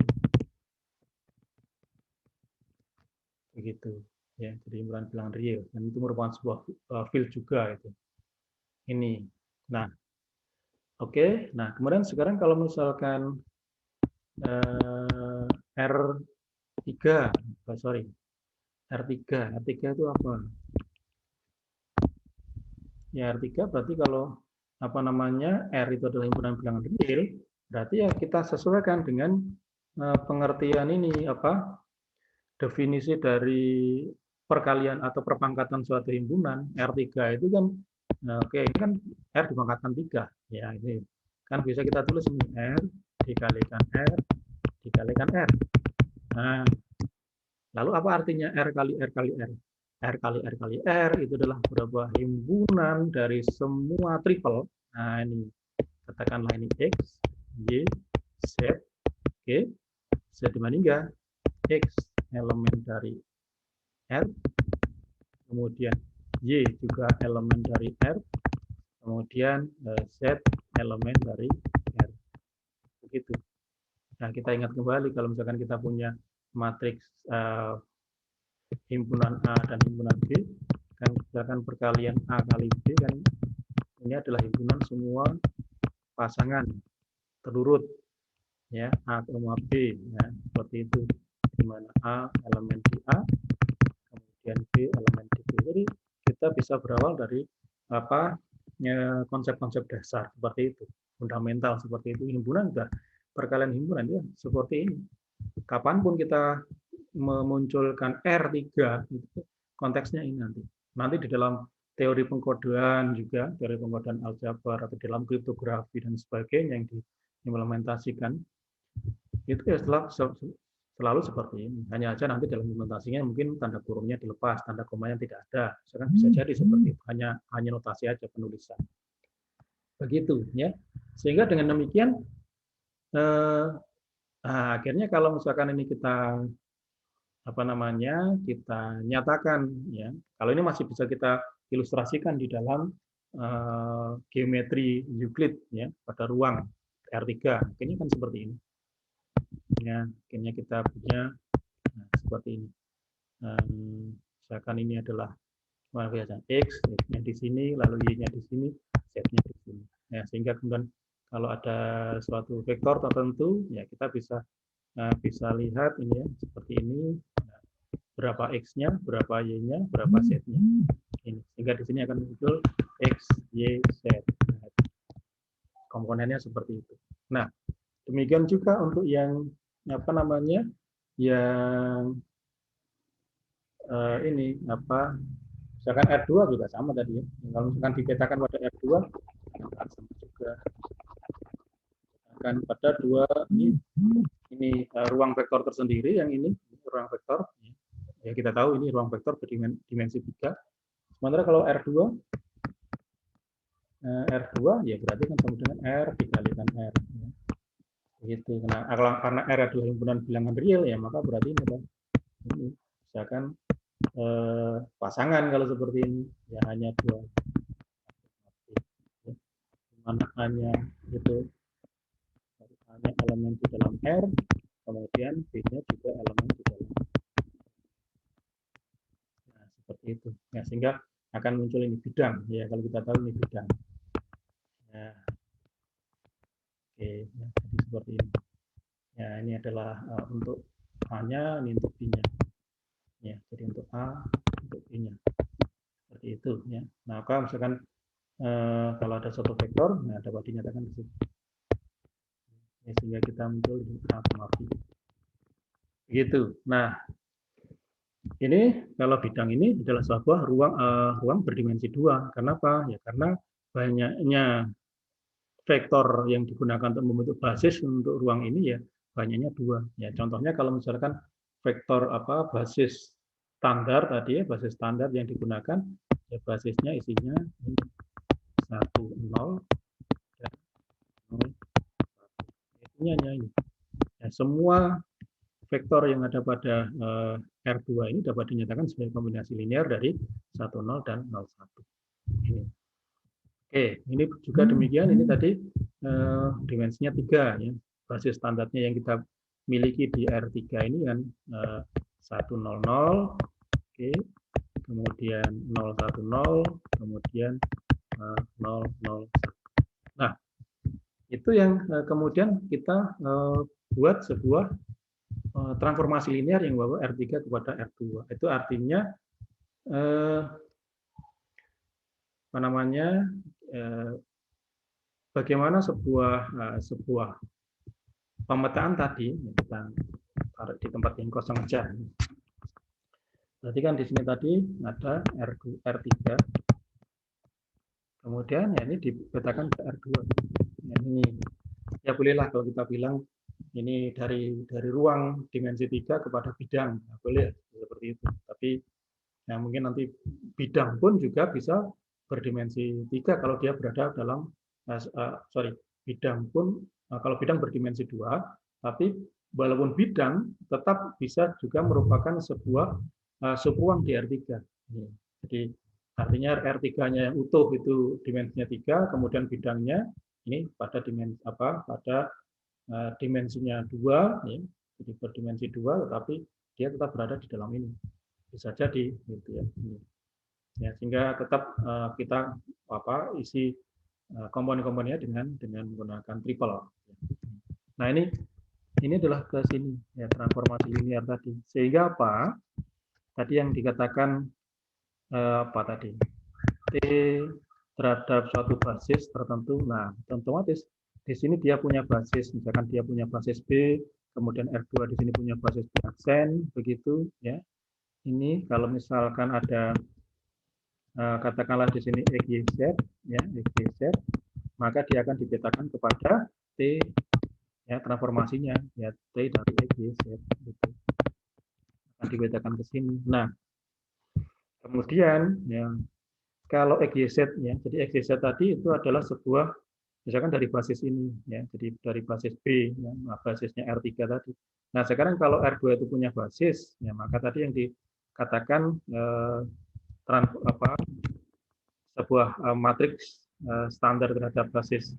Begitu. ya, jadi himpunan bilangan real, dan itu merupakan sebuah field juga itu. Ini. Nah, oke. Nah, kemudian sekarang kalau misalkan R3, R3 itu apa? Ya, R3 berarti kalau apa namanya, R itu adalah himpunan bilangan real, berarti ya kita sesuaikan dengan pengertian ini, apa, definisi dari perkalian atau perpangkatan suatu himpunan. R3 itu kan, oke, ini kan R dipangkatkan 3. Ya, ini kan bisa kita tulis ini, R dikalikan R dikalikan R. Nah, lalu apa artinya R kali R kali R? R kali R kali R itu adalah berapa himpunan dari semua triple. Nah, ini katakanlah ini X, Y, Z, oke, Z dibandingkan X elemen dari R, kemudian Y juga elemen dari R, kemudian Z elemen dari R. Begitu. Nah, kita ingat kembali kalau misalkan kita punya matriks himpunan A dan himpunan B, kan misalkan perkalian A kali B kan ini adalah himpunan semua pasangan terurut, ya, A, B, ya, seperti itu, di mana A elemen di A, kemudian B elemen di B. Jadi kita bisa berawal dari apa, konsep-konsep dasar seperti itu, fundamental seperti itu. Himpunan sudah perkalian himpunan ya seperti ini. Kapanpun kita memunculkan R3, itu konteksnya ini nanti. Nanti di dalam teori pengkodean juga, teori pengkodean aljabar atau dalam kriptografi dan sebagainya yang diimplementasikan, itu ya selalu seperti ini. Hanya aja nanti dalam implementasinya mungkin tanda kurungnya dilepas, tanda komanya tidak ada. Sekarang bisa jadi seperti itu, hanya notasi aja penulisan. Begitu ya. Sehingga dengan demikian akhirnya kalau misalkan ini kita apa namanya, kita nyatakan ya, kalau ini masih bisa kita ilustrasikan di dalam geometri Euclid ya, pada ruang R3, akhirnya kan seperti ini ya, akhirnya kita punya seperti ini. Misalkan ini adalah X, X-nya di sini, lalu Y-nya di sini, Z-nya di sini. Ya, sehingga kemudian kalau ada suatu vektor tertentu, ya kita bisa lihat ini ya, seperti ini, berapa X-nya, berapa Y-nya, berapa Z-nya. Ini. Sehingga di sini akan muncul X, Y, Z. Nah, komponennya seperti itu. Nah, demikian juga untuk yang apa namanya, yang ini apa, misalkan R2 juga sama tadi ya. Kalau misalkan dipetakan pada R2 akan sama juga. Akan pada dua ini ruang vektor tersendiri, yang ini ruang vektor. Ya kita tahu ini ruang vektor berdimensi 3. Sementara kalau R2 ya berarti kan sama dengan R dikalikan R. Ya. Begitu. Nah, karena R adalah himpunan bilangan real ya, maka berarti ini misalkan pasangan kalau seperti ini ya hanya 2. Mana hanya itu hanya elemen di dalam R, kemudian B-nya juga elemen di dalam R. Nah, seperti itu. Ya, sehingga akan muncul ini bidang ya, kalau kita tahu ini bidang. Ya. Oke, ya, jadi seperti ini. Ya, ini adalah untuk A-nya, ini untuk B-nya. Ya, jadi untuk A, untuk B-nya. Seperti itu ya. Nah, kalau misalkan kalau ada suatu vektor, nah dapat dinyatakan di sini. Ya, sehingga kita muncul di A, B. Begitu. Nah, ini kalau bidang ini adalah sebuah ruang berdimensi 2. Kenapa? Ya karena banyaknya vektor yang digunakan untuk membentuk basis untuk ruang ini ya banyaknya 2. Ya contohnya kalau misalkan vektor apa basis standar tadi ya, basis standar yang digunakan ya basisnya isinya 1, 0 dan 0. Isinya hanya ini. Ya, semua vektor yang ada pada R2 ini dapat dinyatakan sebagai kombinasi linear dari 10 dan 01. Ini. Oke, ini juga demikian. Ini tadi dimensinya 3 ya. Basis standarnya yang kita miliki di R3 ini kan 100, oke, kemudian 010, kemudian 001. Nah, itu yang kemudian kita buat sebuah transformasi linear yang membawa R3 kepada R2. Itu artinya apa namanya, bagaimana sebuah pemetaan tadi, kita taruh di tempat yang kosong aja. Berarti kan di sini tadi ada R3, kemudian ya ini dipetakan ke R2. Nah, ini ya bolehlah kalau kita bilang ini dari ruang dimensi 3 kepada bidang, nah, boleh seperti itu. Tapi ya mungkin nanti bidang pun juga bisa berdimensi 3 kalau dia berada dalam bidang pun kalau bidang berdimensi 2, tapi walaupun bidang tetap bisa juga merupakan sebuah subruang di R3. Jadi artinya R3-nya yang utuh itu dimensinya 3, kemudian bidangnya ini pada dimensinya 2, ya, jadi berdimensi 2, tetapi dia tetap berada di dalam ini. Bisa jadi gitu ya. Ya, sehingga tetap kita isi komponen-komponennya dengan menggunakan triple. Nah, ini adalah ke sini ya, transformasi linear tadi. Sehingga apa? Tadi yang dikatakan apa tadi? T terhadap suatu basis tertentu. Nah, otomatis di sini dia punya basis, misalkan dia punya basis B, kemudian R2 di sini punya basis B aksen, begitu ya. Ini kalau misalkan ada katakanlah di sini XYZ, ya, XYZ, maka dia akan dipetakan kepada T ya, transformasinya ya, T dari XYZ gitu. Akan dipetakan ke sini. Nah, kemudian ya, kalau XYZ ya, jadi XYZ tadi itu adalah sebuah misalkan dari basis ini ya, jadi dari basis B ya, basisnya R3 tadi. Nah, sekarang kalau R2 itu punya basis ya, maka tadi yang dikatakan sebuah matriks standar terhadap basis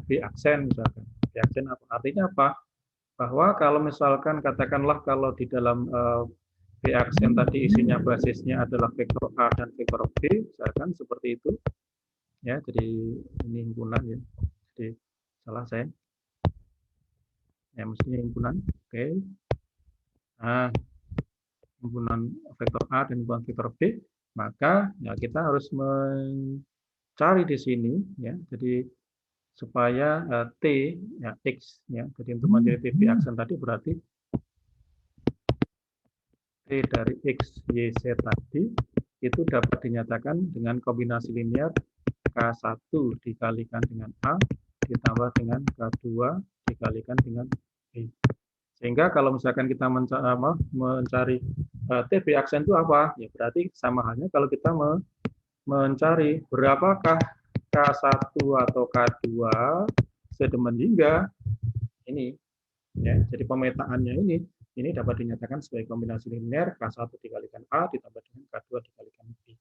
B aksen misalkan. B aksen artinya apa? Bahwa kalau misalkan katakanlah kalau di dalam B aksen tadi isinya basisnya adalah vektor A dan vektor B, misalkan seperti itu. Ya, jadi ini himpunan ya. Jadi salah saya. Ya, mestinya himpunan. Oke. Nah, himpunan vektor A dan himpunan vektor B, maka ya kita harus mencari di sini ya. Jadi supaya T ya X ya. Jadi untuk menjadi B aksen tadi berarti T dari X, Y, Z tadi itu dapat dinyatakan dengan kombinasi linear K1 dikalikan dengan A ditambah dengan K2 dikalikan dengan B. Sehingga kalau misalkan kita mencari TB aksen itu apa? Ya berarti sama halnya kalau kita mencari berapakah K1 atau K2 sedemen hingga ini. Ya, jadi pemetaannya ini dapat dinyatakan sebagai kombinasi linear K1 dikalikan A ditambah dengan K2 dikalikan B.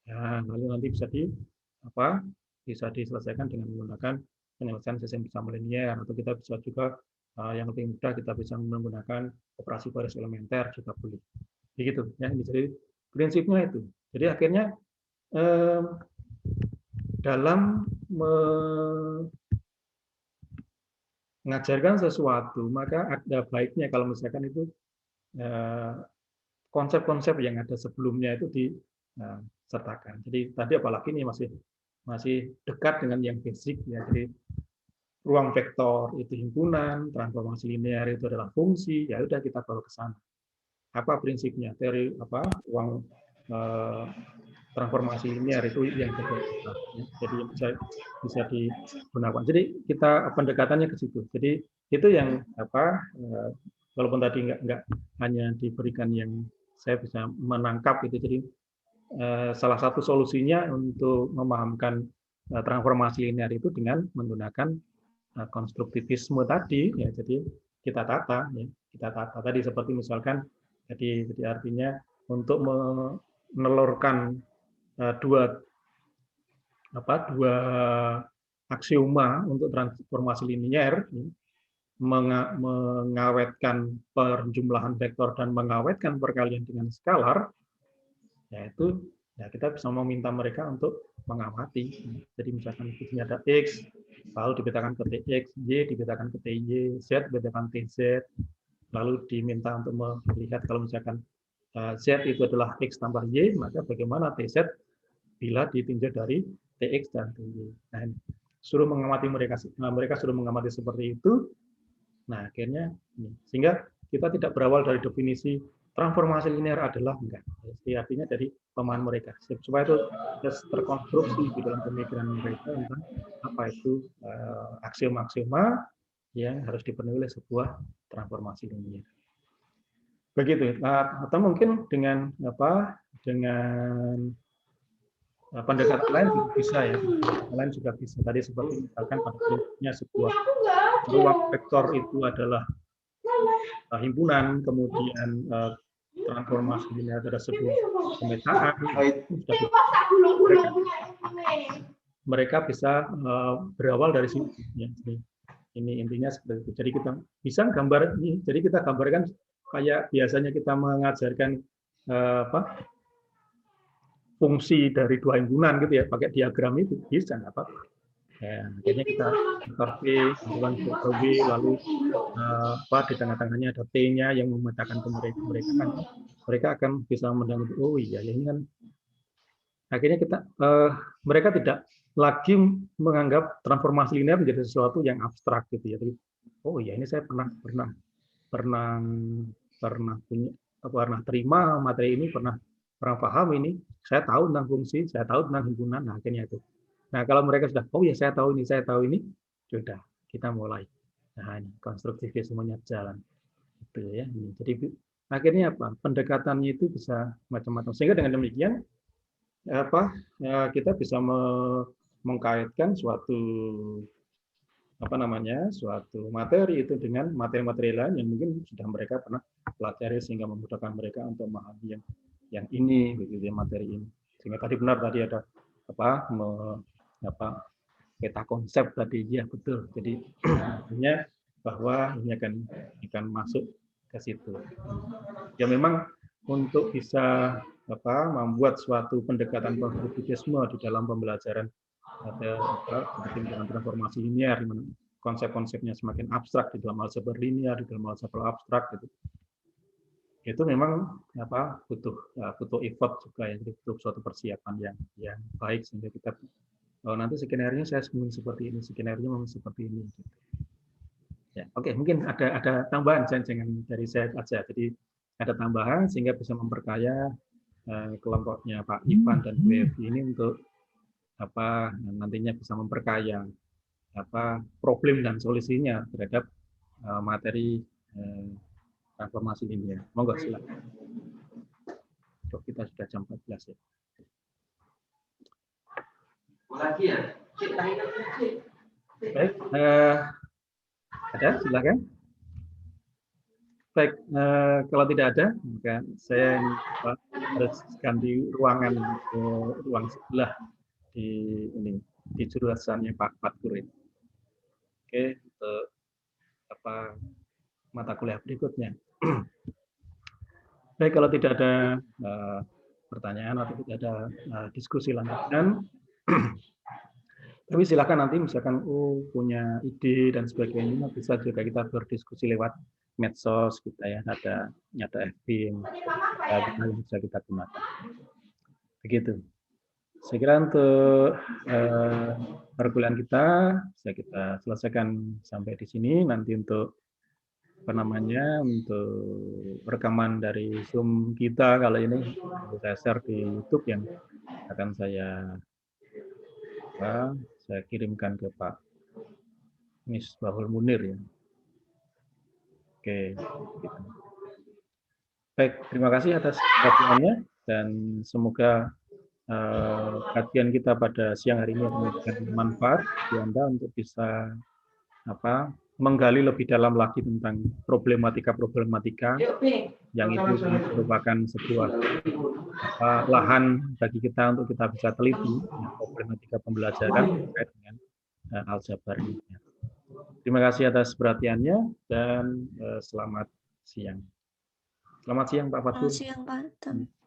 Ya, lalu nanti bisa diselesaikan dengan menggunakan penyelesaian sistem bersama linear, atau kita bisa juga yang lebih mudah kita bisa menggunakan operasi baris elementer juga boleh. Begitu ya, ini jadi prinsipnya itu. Jadi akhirnya dalam mengajarkan sesuatu, maka ada baiknya kalau misalkan itu konsep-konsep yang ada sebelumnya itu disertakan. Jadi tadi apalagi ini masih dekat dengan yang basic ya. Jadi ruang vektor itu himpunan, transformasi linear itu adalah fungsi, ya udah kita bawa ke sana. Apa prinsipnya? Teori ruang transformasi linear itu yang kedua. Jadi bisa digunakan. Jadi kita pendekatannya ke situ. Jadi itu yang walaupun tadi nggak hanya diberikan yang saya bisa menangkap itu. Jadi salah satu solusinya untuk memahamkan transformasi linear itu dengan menggunakan konstruktivisme tadi. Ya, jadi kita tata tadi seperti misalkan jadi artinya untuk menelurkan dua aksioma untuk transformasi linear, mengawetkan perjumlahan vektor dan mengawetkan perkalian dengan skalar, Yaitu ya kita bisa meminta mereka untuk mengamati. Jadi misalkan di sini ada X, lalu dipetakan ke TX, Y dipetakan ke TY, Z dipetakan TZ, lalu diminta untuk melihat kalau misalkan Z itu adalah X tambah Y, maka bagaimana TZ bila ditinjau dari TX dan TY. Nah, suruh mengamati mereka suruh mengamati seperti itu. Nah, akhirnya ini. Sehingga kita tidak berawal dari definisi transformasi linear adalah enggak. Jadi artinya dari pemahaman mereka. Supaya itu terkonstruksi di dalam pemikiran mereka tentang apa itu aksioma-aksioma yang harus dipenuhi oleh sebuah transformasi linear. Begitu. Atau mungkin dengan pendekatan lain juga bisa ya. Lain juga bisa. Tadi seperti misalkan pada prinsipnya sebuah ruang vektor itu adalah himpunan, kemudian transformasi linear adalah sebuah pemetaan. Mereka bisa berawal dari sini. Ya. Ini intinya seperti itu. Jadi kita bisa gambar ini. Jadi kita gambarkan kayak biasanya kita mengajarkan fungsi dari dua himpunan gitu ya, pakai diagram itu bisa nggak apa-apa. Ya, akhirnya kita vektor P, vektor W, lalu di tengah-tengahnya ada T-nya yang memetakan ke mereka akan bisa mendengar, oh iya ini kan. Akhirnya mereka tidak lagi menganggap transformasi linear menjadi sesuatu yang abstrak gitu ya. Jadi, oh iya ini saya pernah terima materi ini, pernah paham ini, saya tahu tentang fungsi, saya tahu tentang himpunan, nah akhirnya itu. Nah kalau mereka sudah, oh ya saya tahu ini, sudah kita mulai. Nah ini konstruktivismenya jalan, itu ya. Jadi akhirnya apa? Pendekatannya itu bisa macam-macam. Sehingga dengan demikian kita bisa mengkaitkan suatu suatu materi itu dengan materi-materi lain yang mungkin sudah mereka pernah pelajari sehingga memudahkan mereka untuk memahami yang ini begitu ya, materi ini. Sehingga tadi benar tadi ada peta konsep tadi ya betul. Jadi artinya bahwa ini akan masuk ke situ. Ya memang untuk bisa membuat suatu pendekatan konstruktivisme di dalam pembelajaran seperti dengan transformasi linear, konsep-konsepnya semakin abstrak di dalam aljabar linear, di dalam aljabar abstrak gitu. Itu memang butuh effort juga ya, butuh suatu persiapan yang baik sehingga kita nanti skenario saya seperti ini, skenario memang seperti ini. Gitu. Ya, oke, mungkin ada tambahan jangan dari saya aja. Jadi ada tambahan sehingga bisa memperkaya kelompoknya Pak Ivan dan Bu Evi ini untuk nantinya bisa memperkaya problem dan solusinya terhadap materi transformasi linear. Monggo silakan. Kita sudah jam 14 ya. Baik, ada silakan. Baik, kalau tidak ada, maka saya harus ganti ruangan ke ruang sebelah di jurusannya Pak Fatkur ini. Oke, untuk mata kuliah berikutnya. Baik, kalau tidak ada pertanyaan atau tidak ada diskusi lanjutan, tapi silakan nanti misalkan punya ide dan sebagainya, bisa juga kita berdiskusi lewat medsos kita ya, ada FB yang bisa kita gunakan. Begitu. Saya kira untuk perkuliahan kita bisa kita selesaikan sampai di sini. Nanti untuk untuk rekaman dari Zoom kita kali ini saya share di YouTube yang akan saya kirimkan ke Pak Misbahul Munir ya. Oke, gitu. Baik, terima kasih atas perhatiannya dan semoga kajian kita pada siang hari ini memberikan manfaat bagi Anda untuk bisa menggali lebih dalam lagi tentang problematika yang itu merupakan sebuah lahan bagi kita untuk kita bisa teliti problematika pembelajaran terkait dengan aljabar ini. Terima kasih atas perhatiannya dan selamat siang. Selamat siang Pak Fatkur. Selamat siang Pak.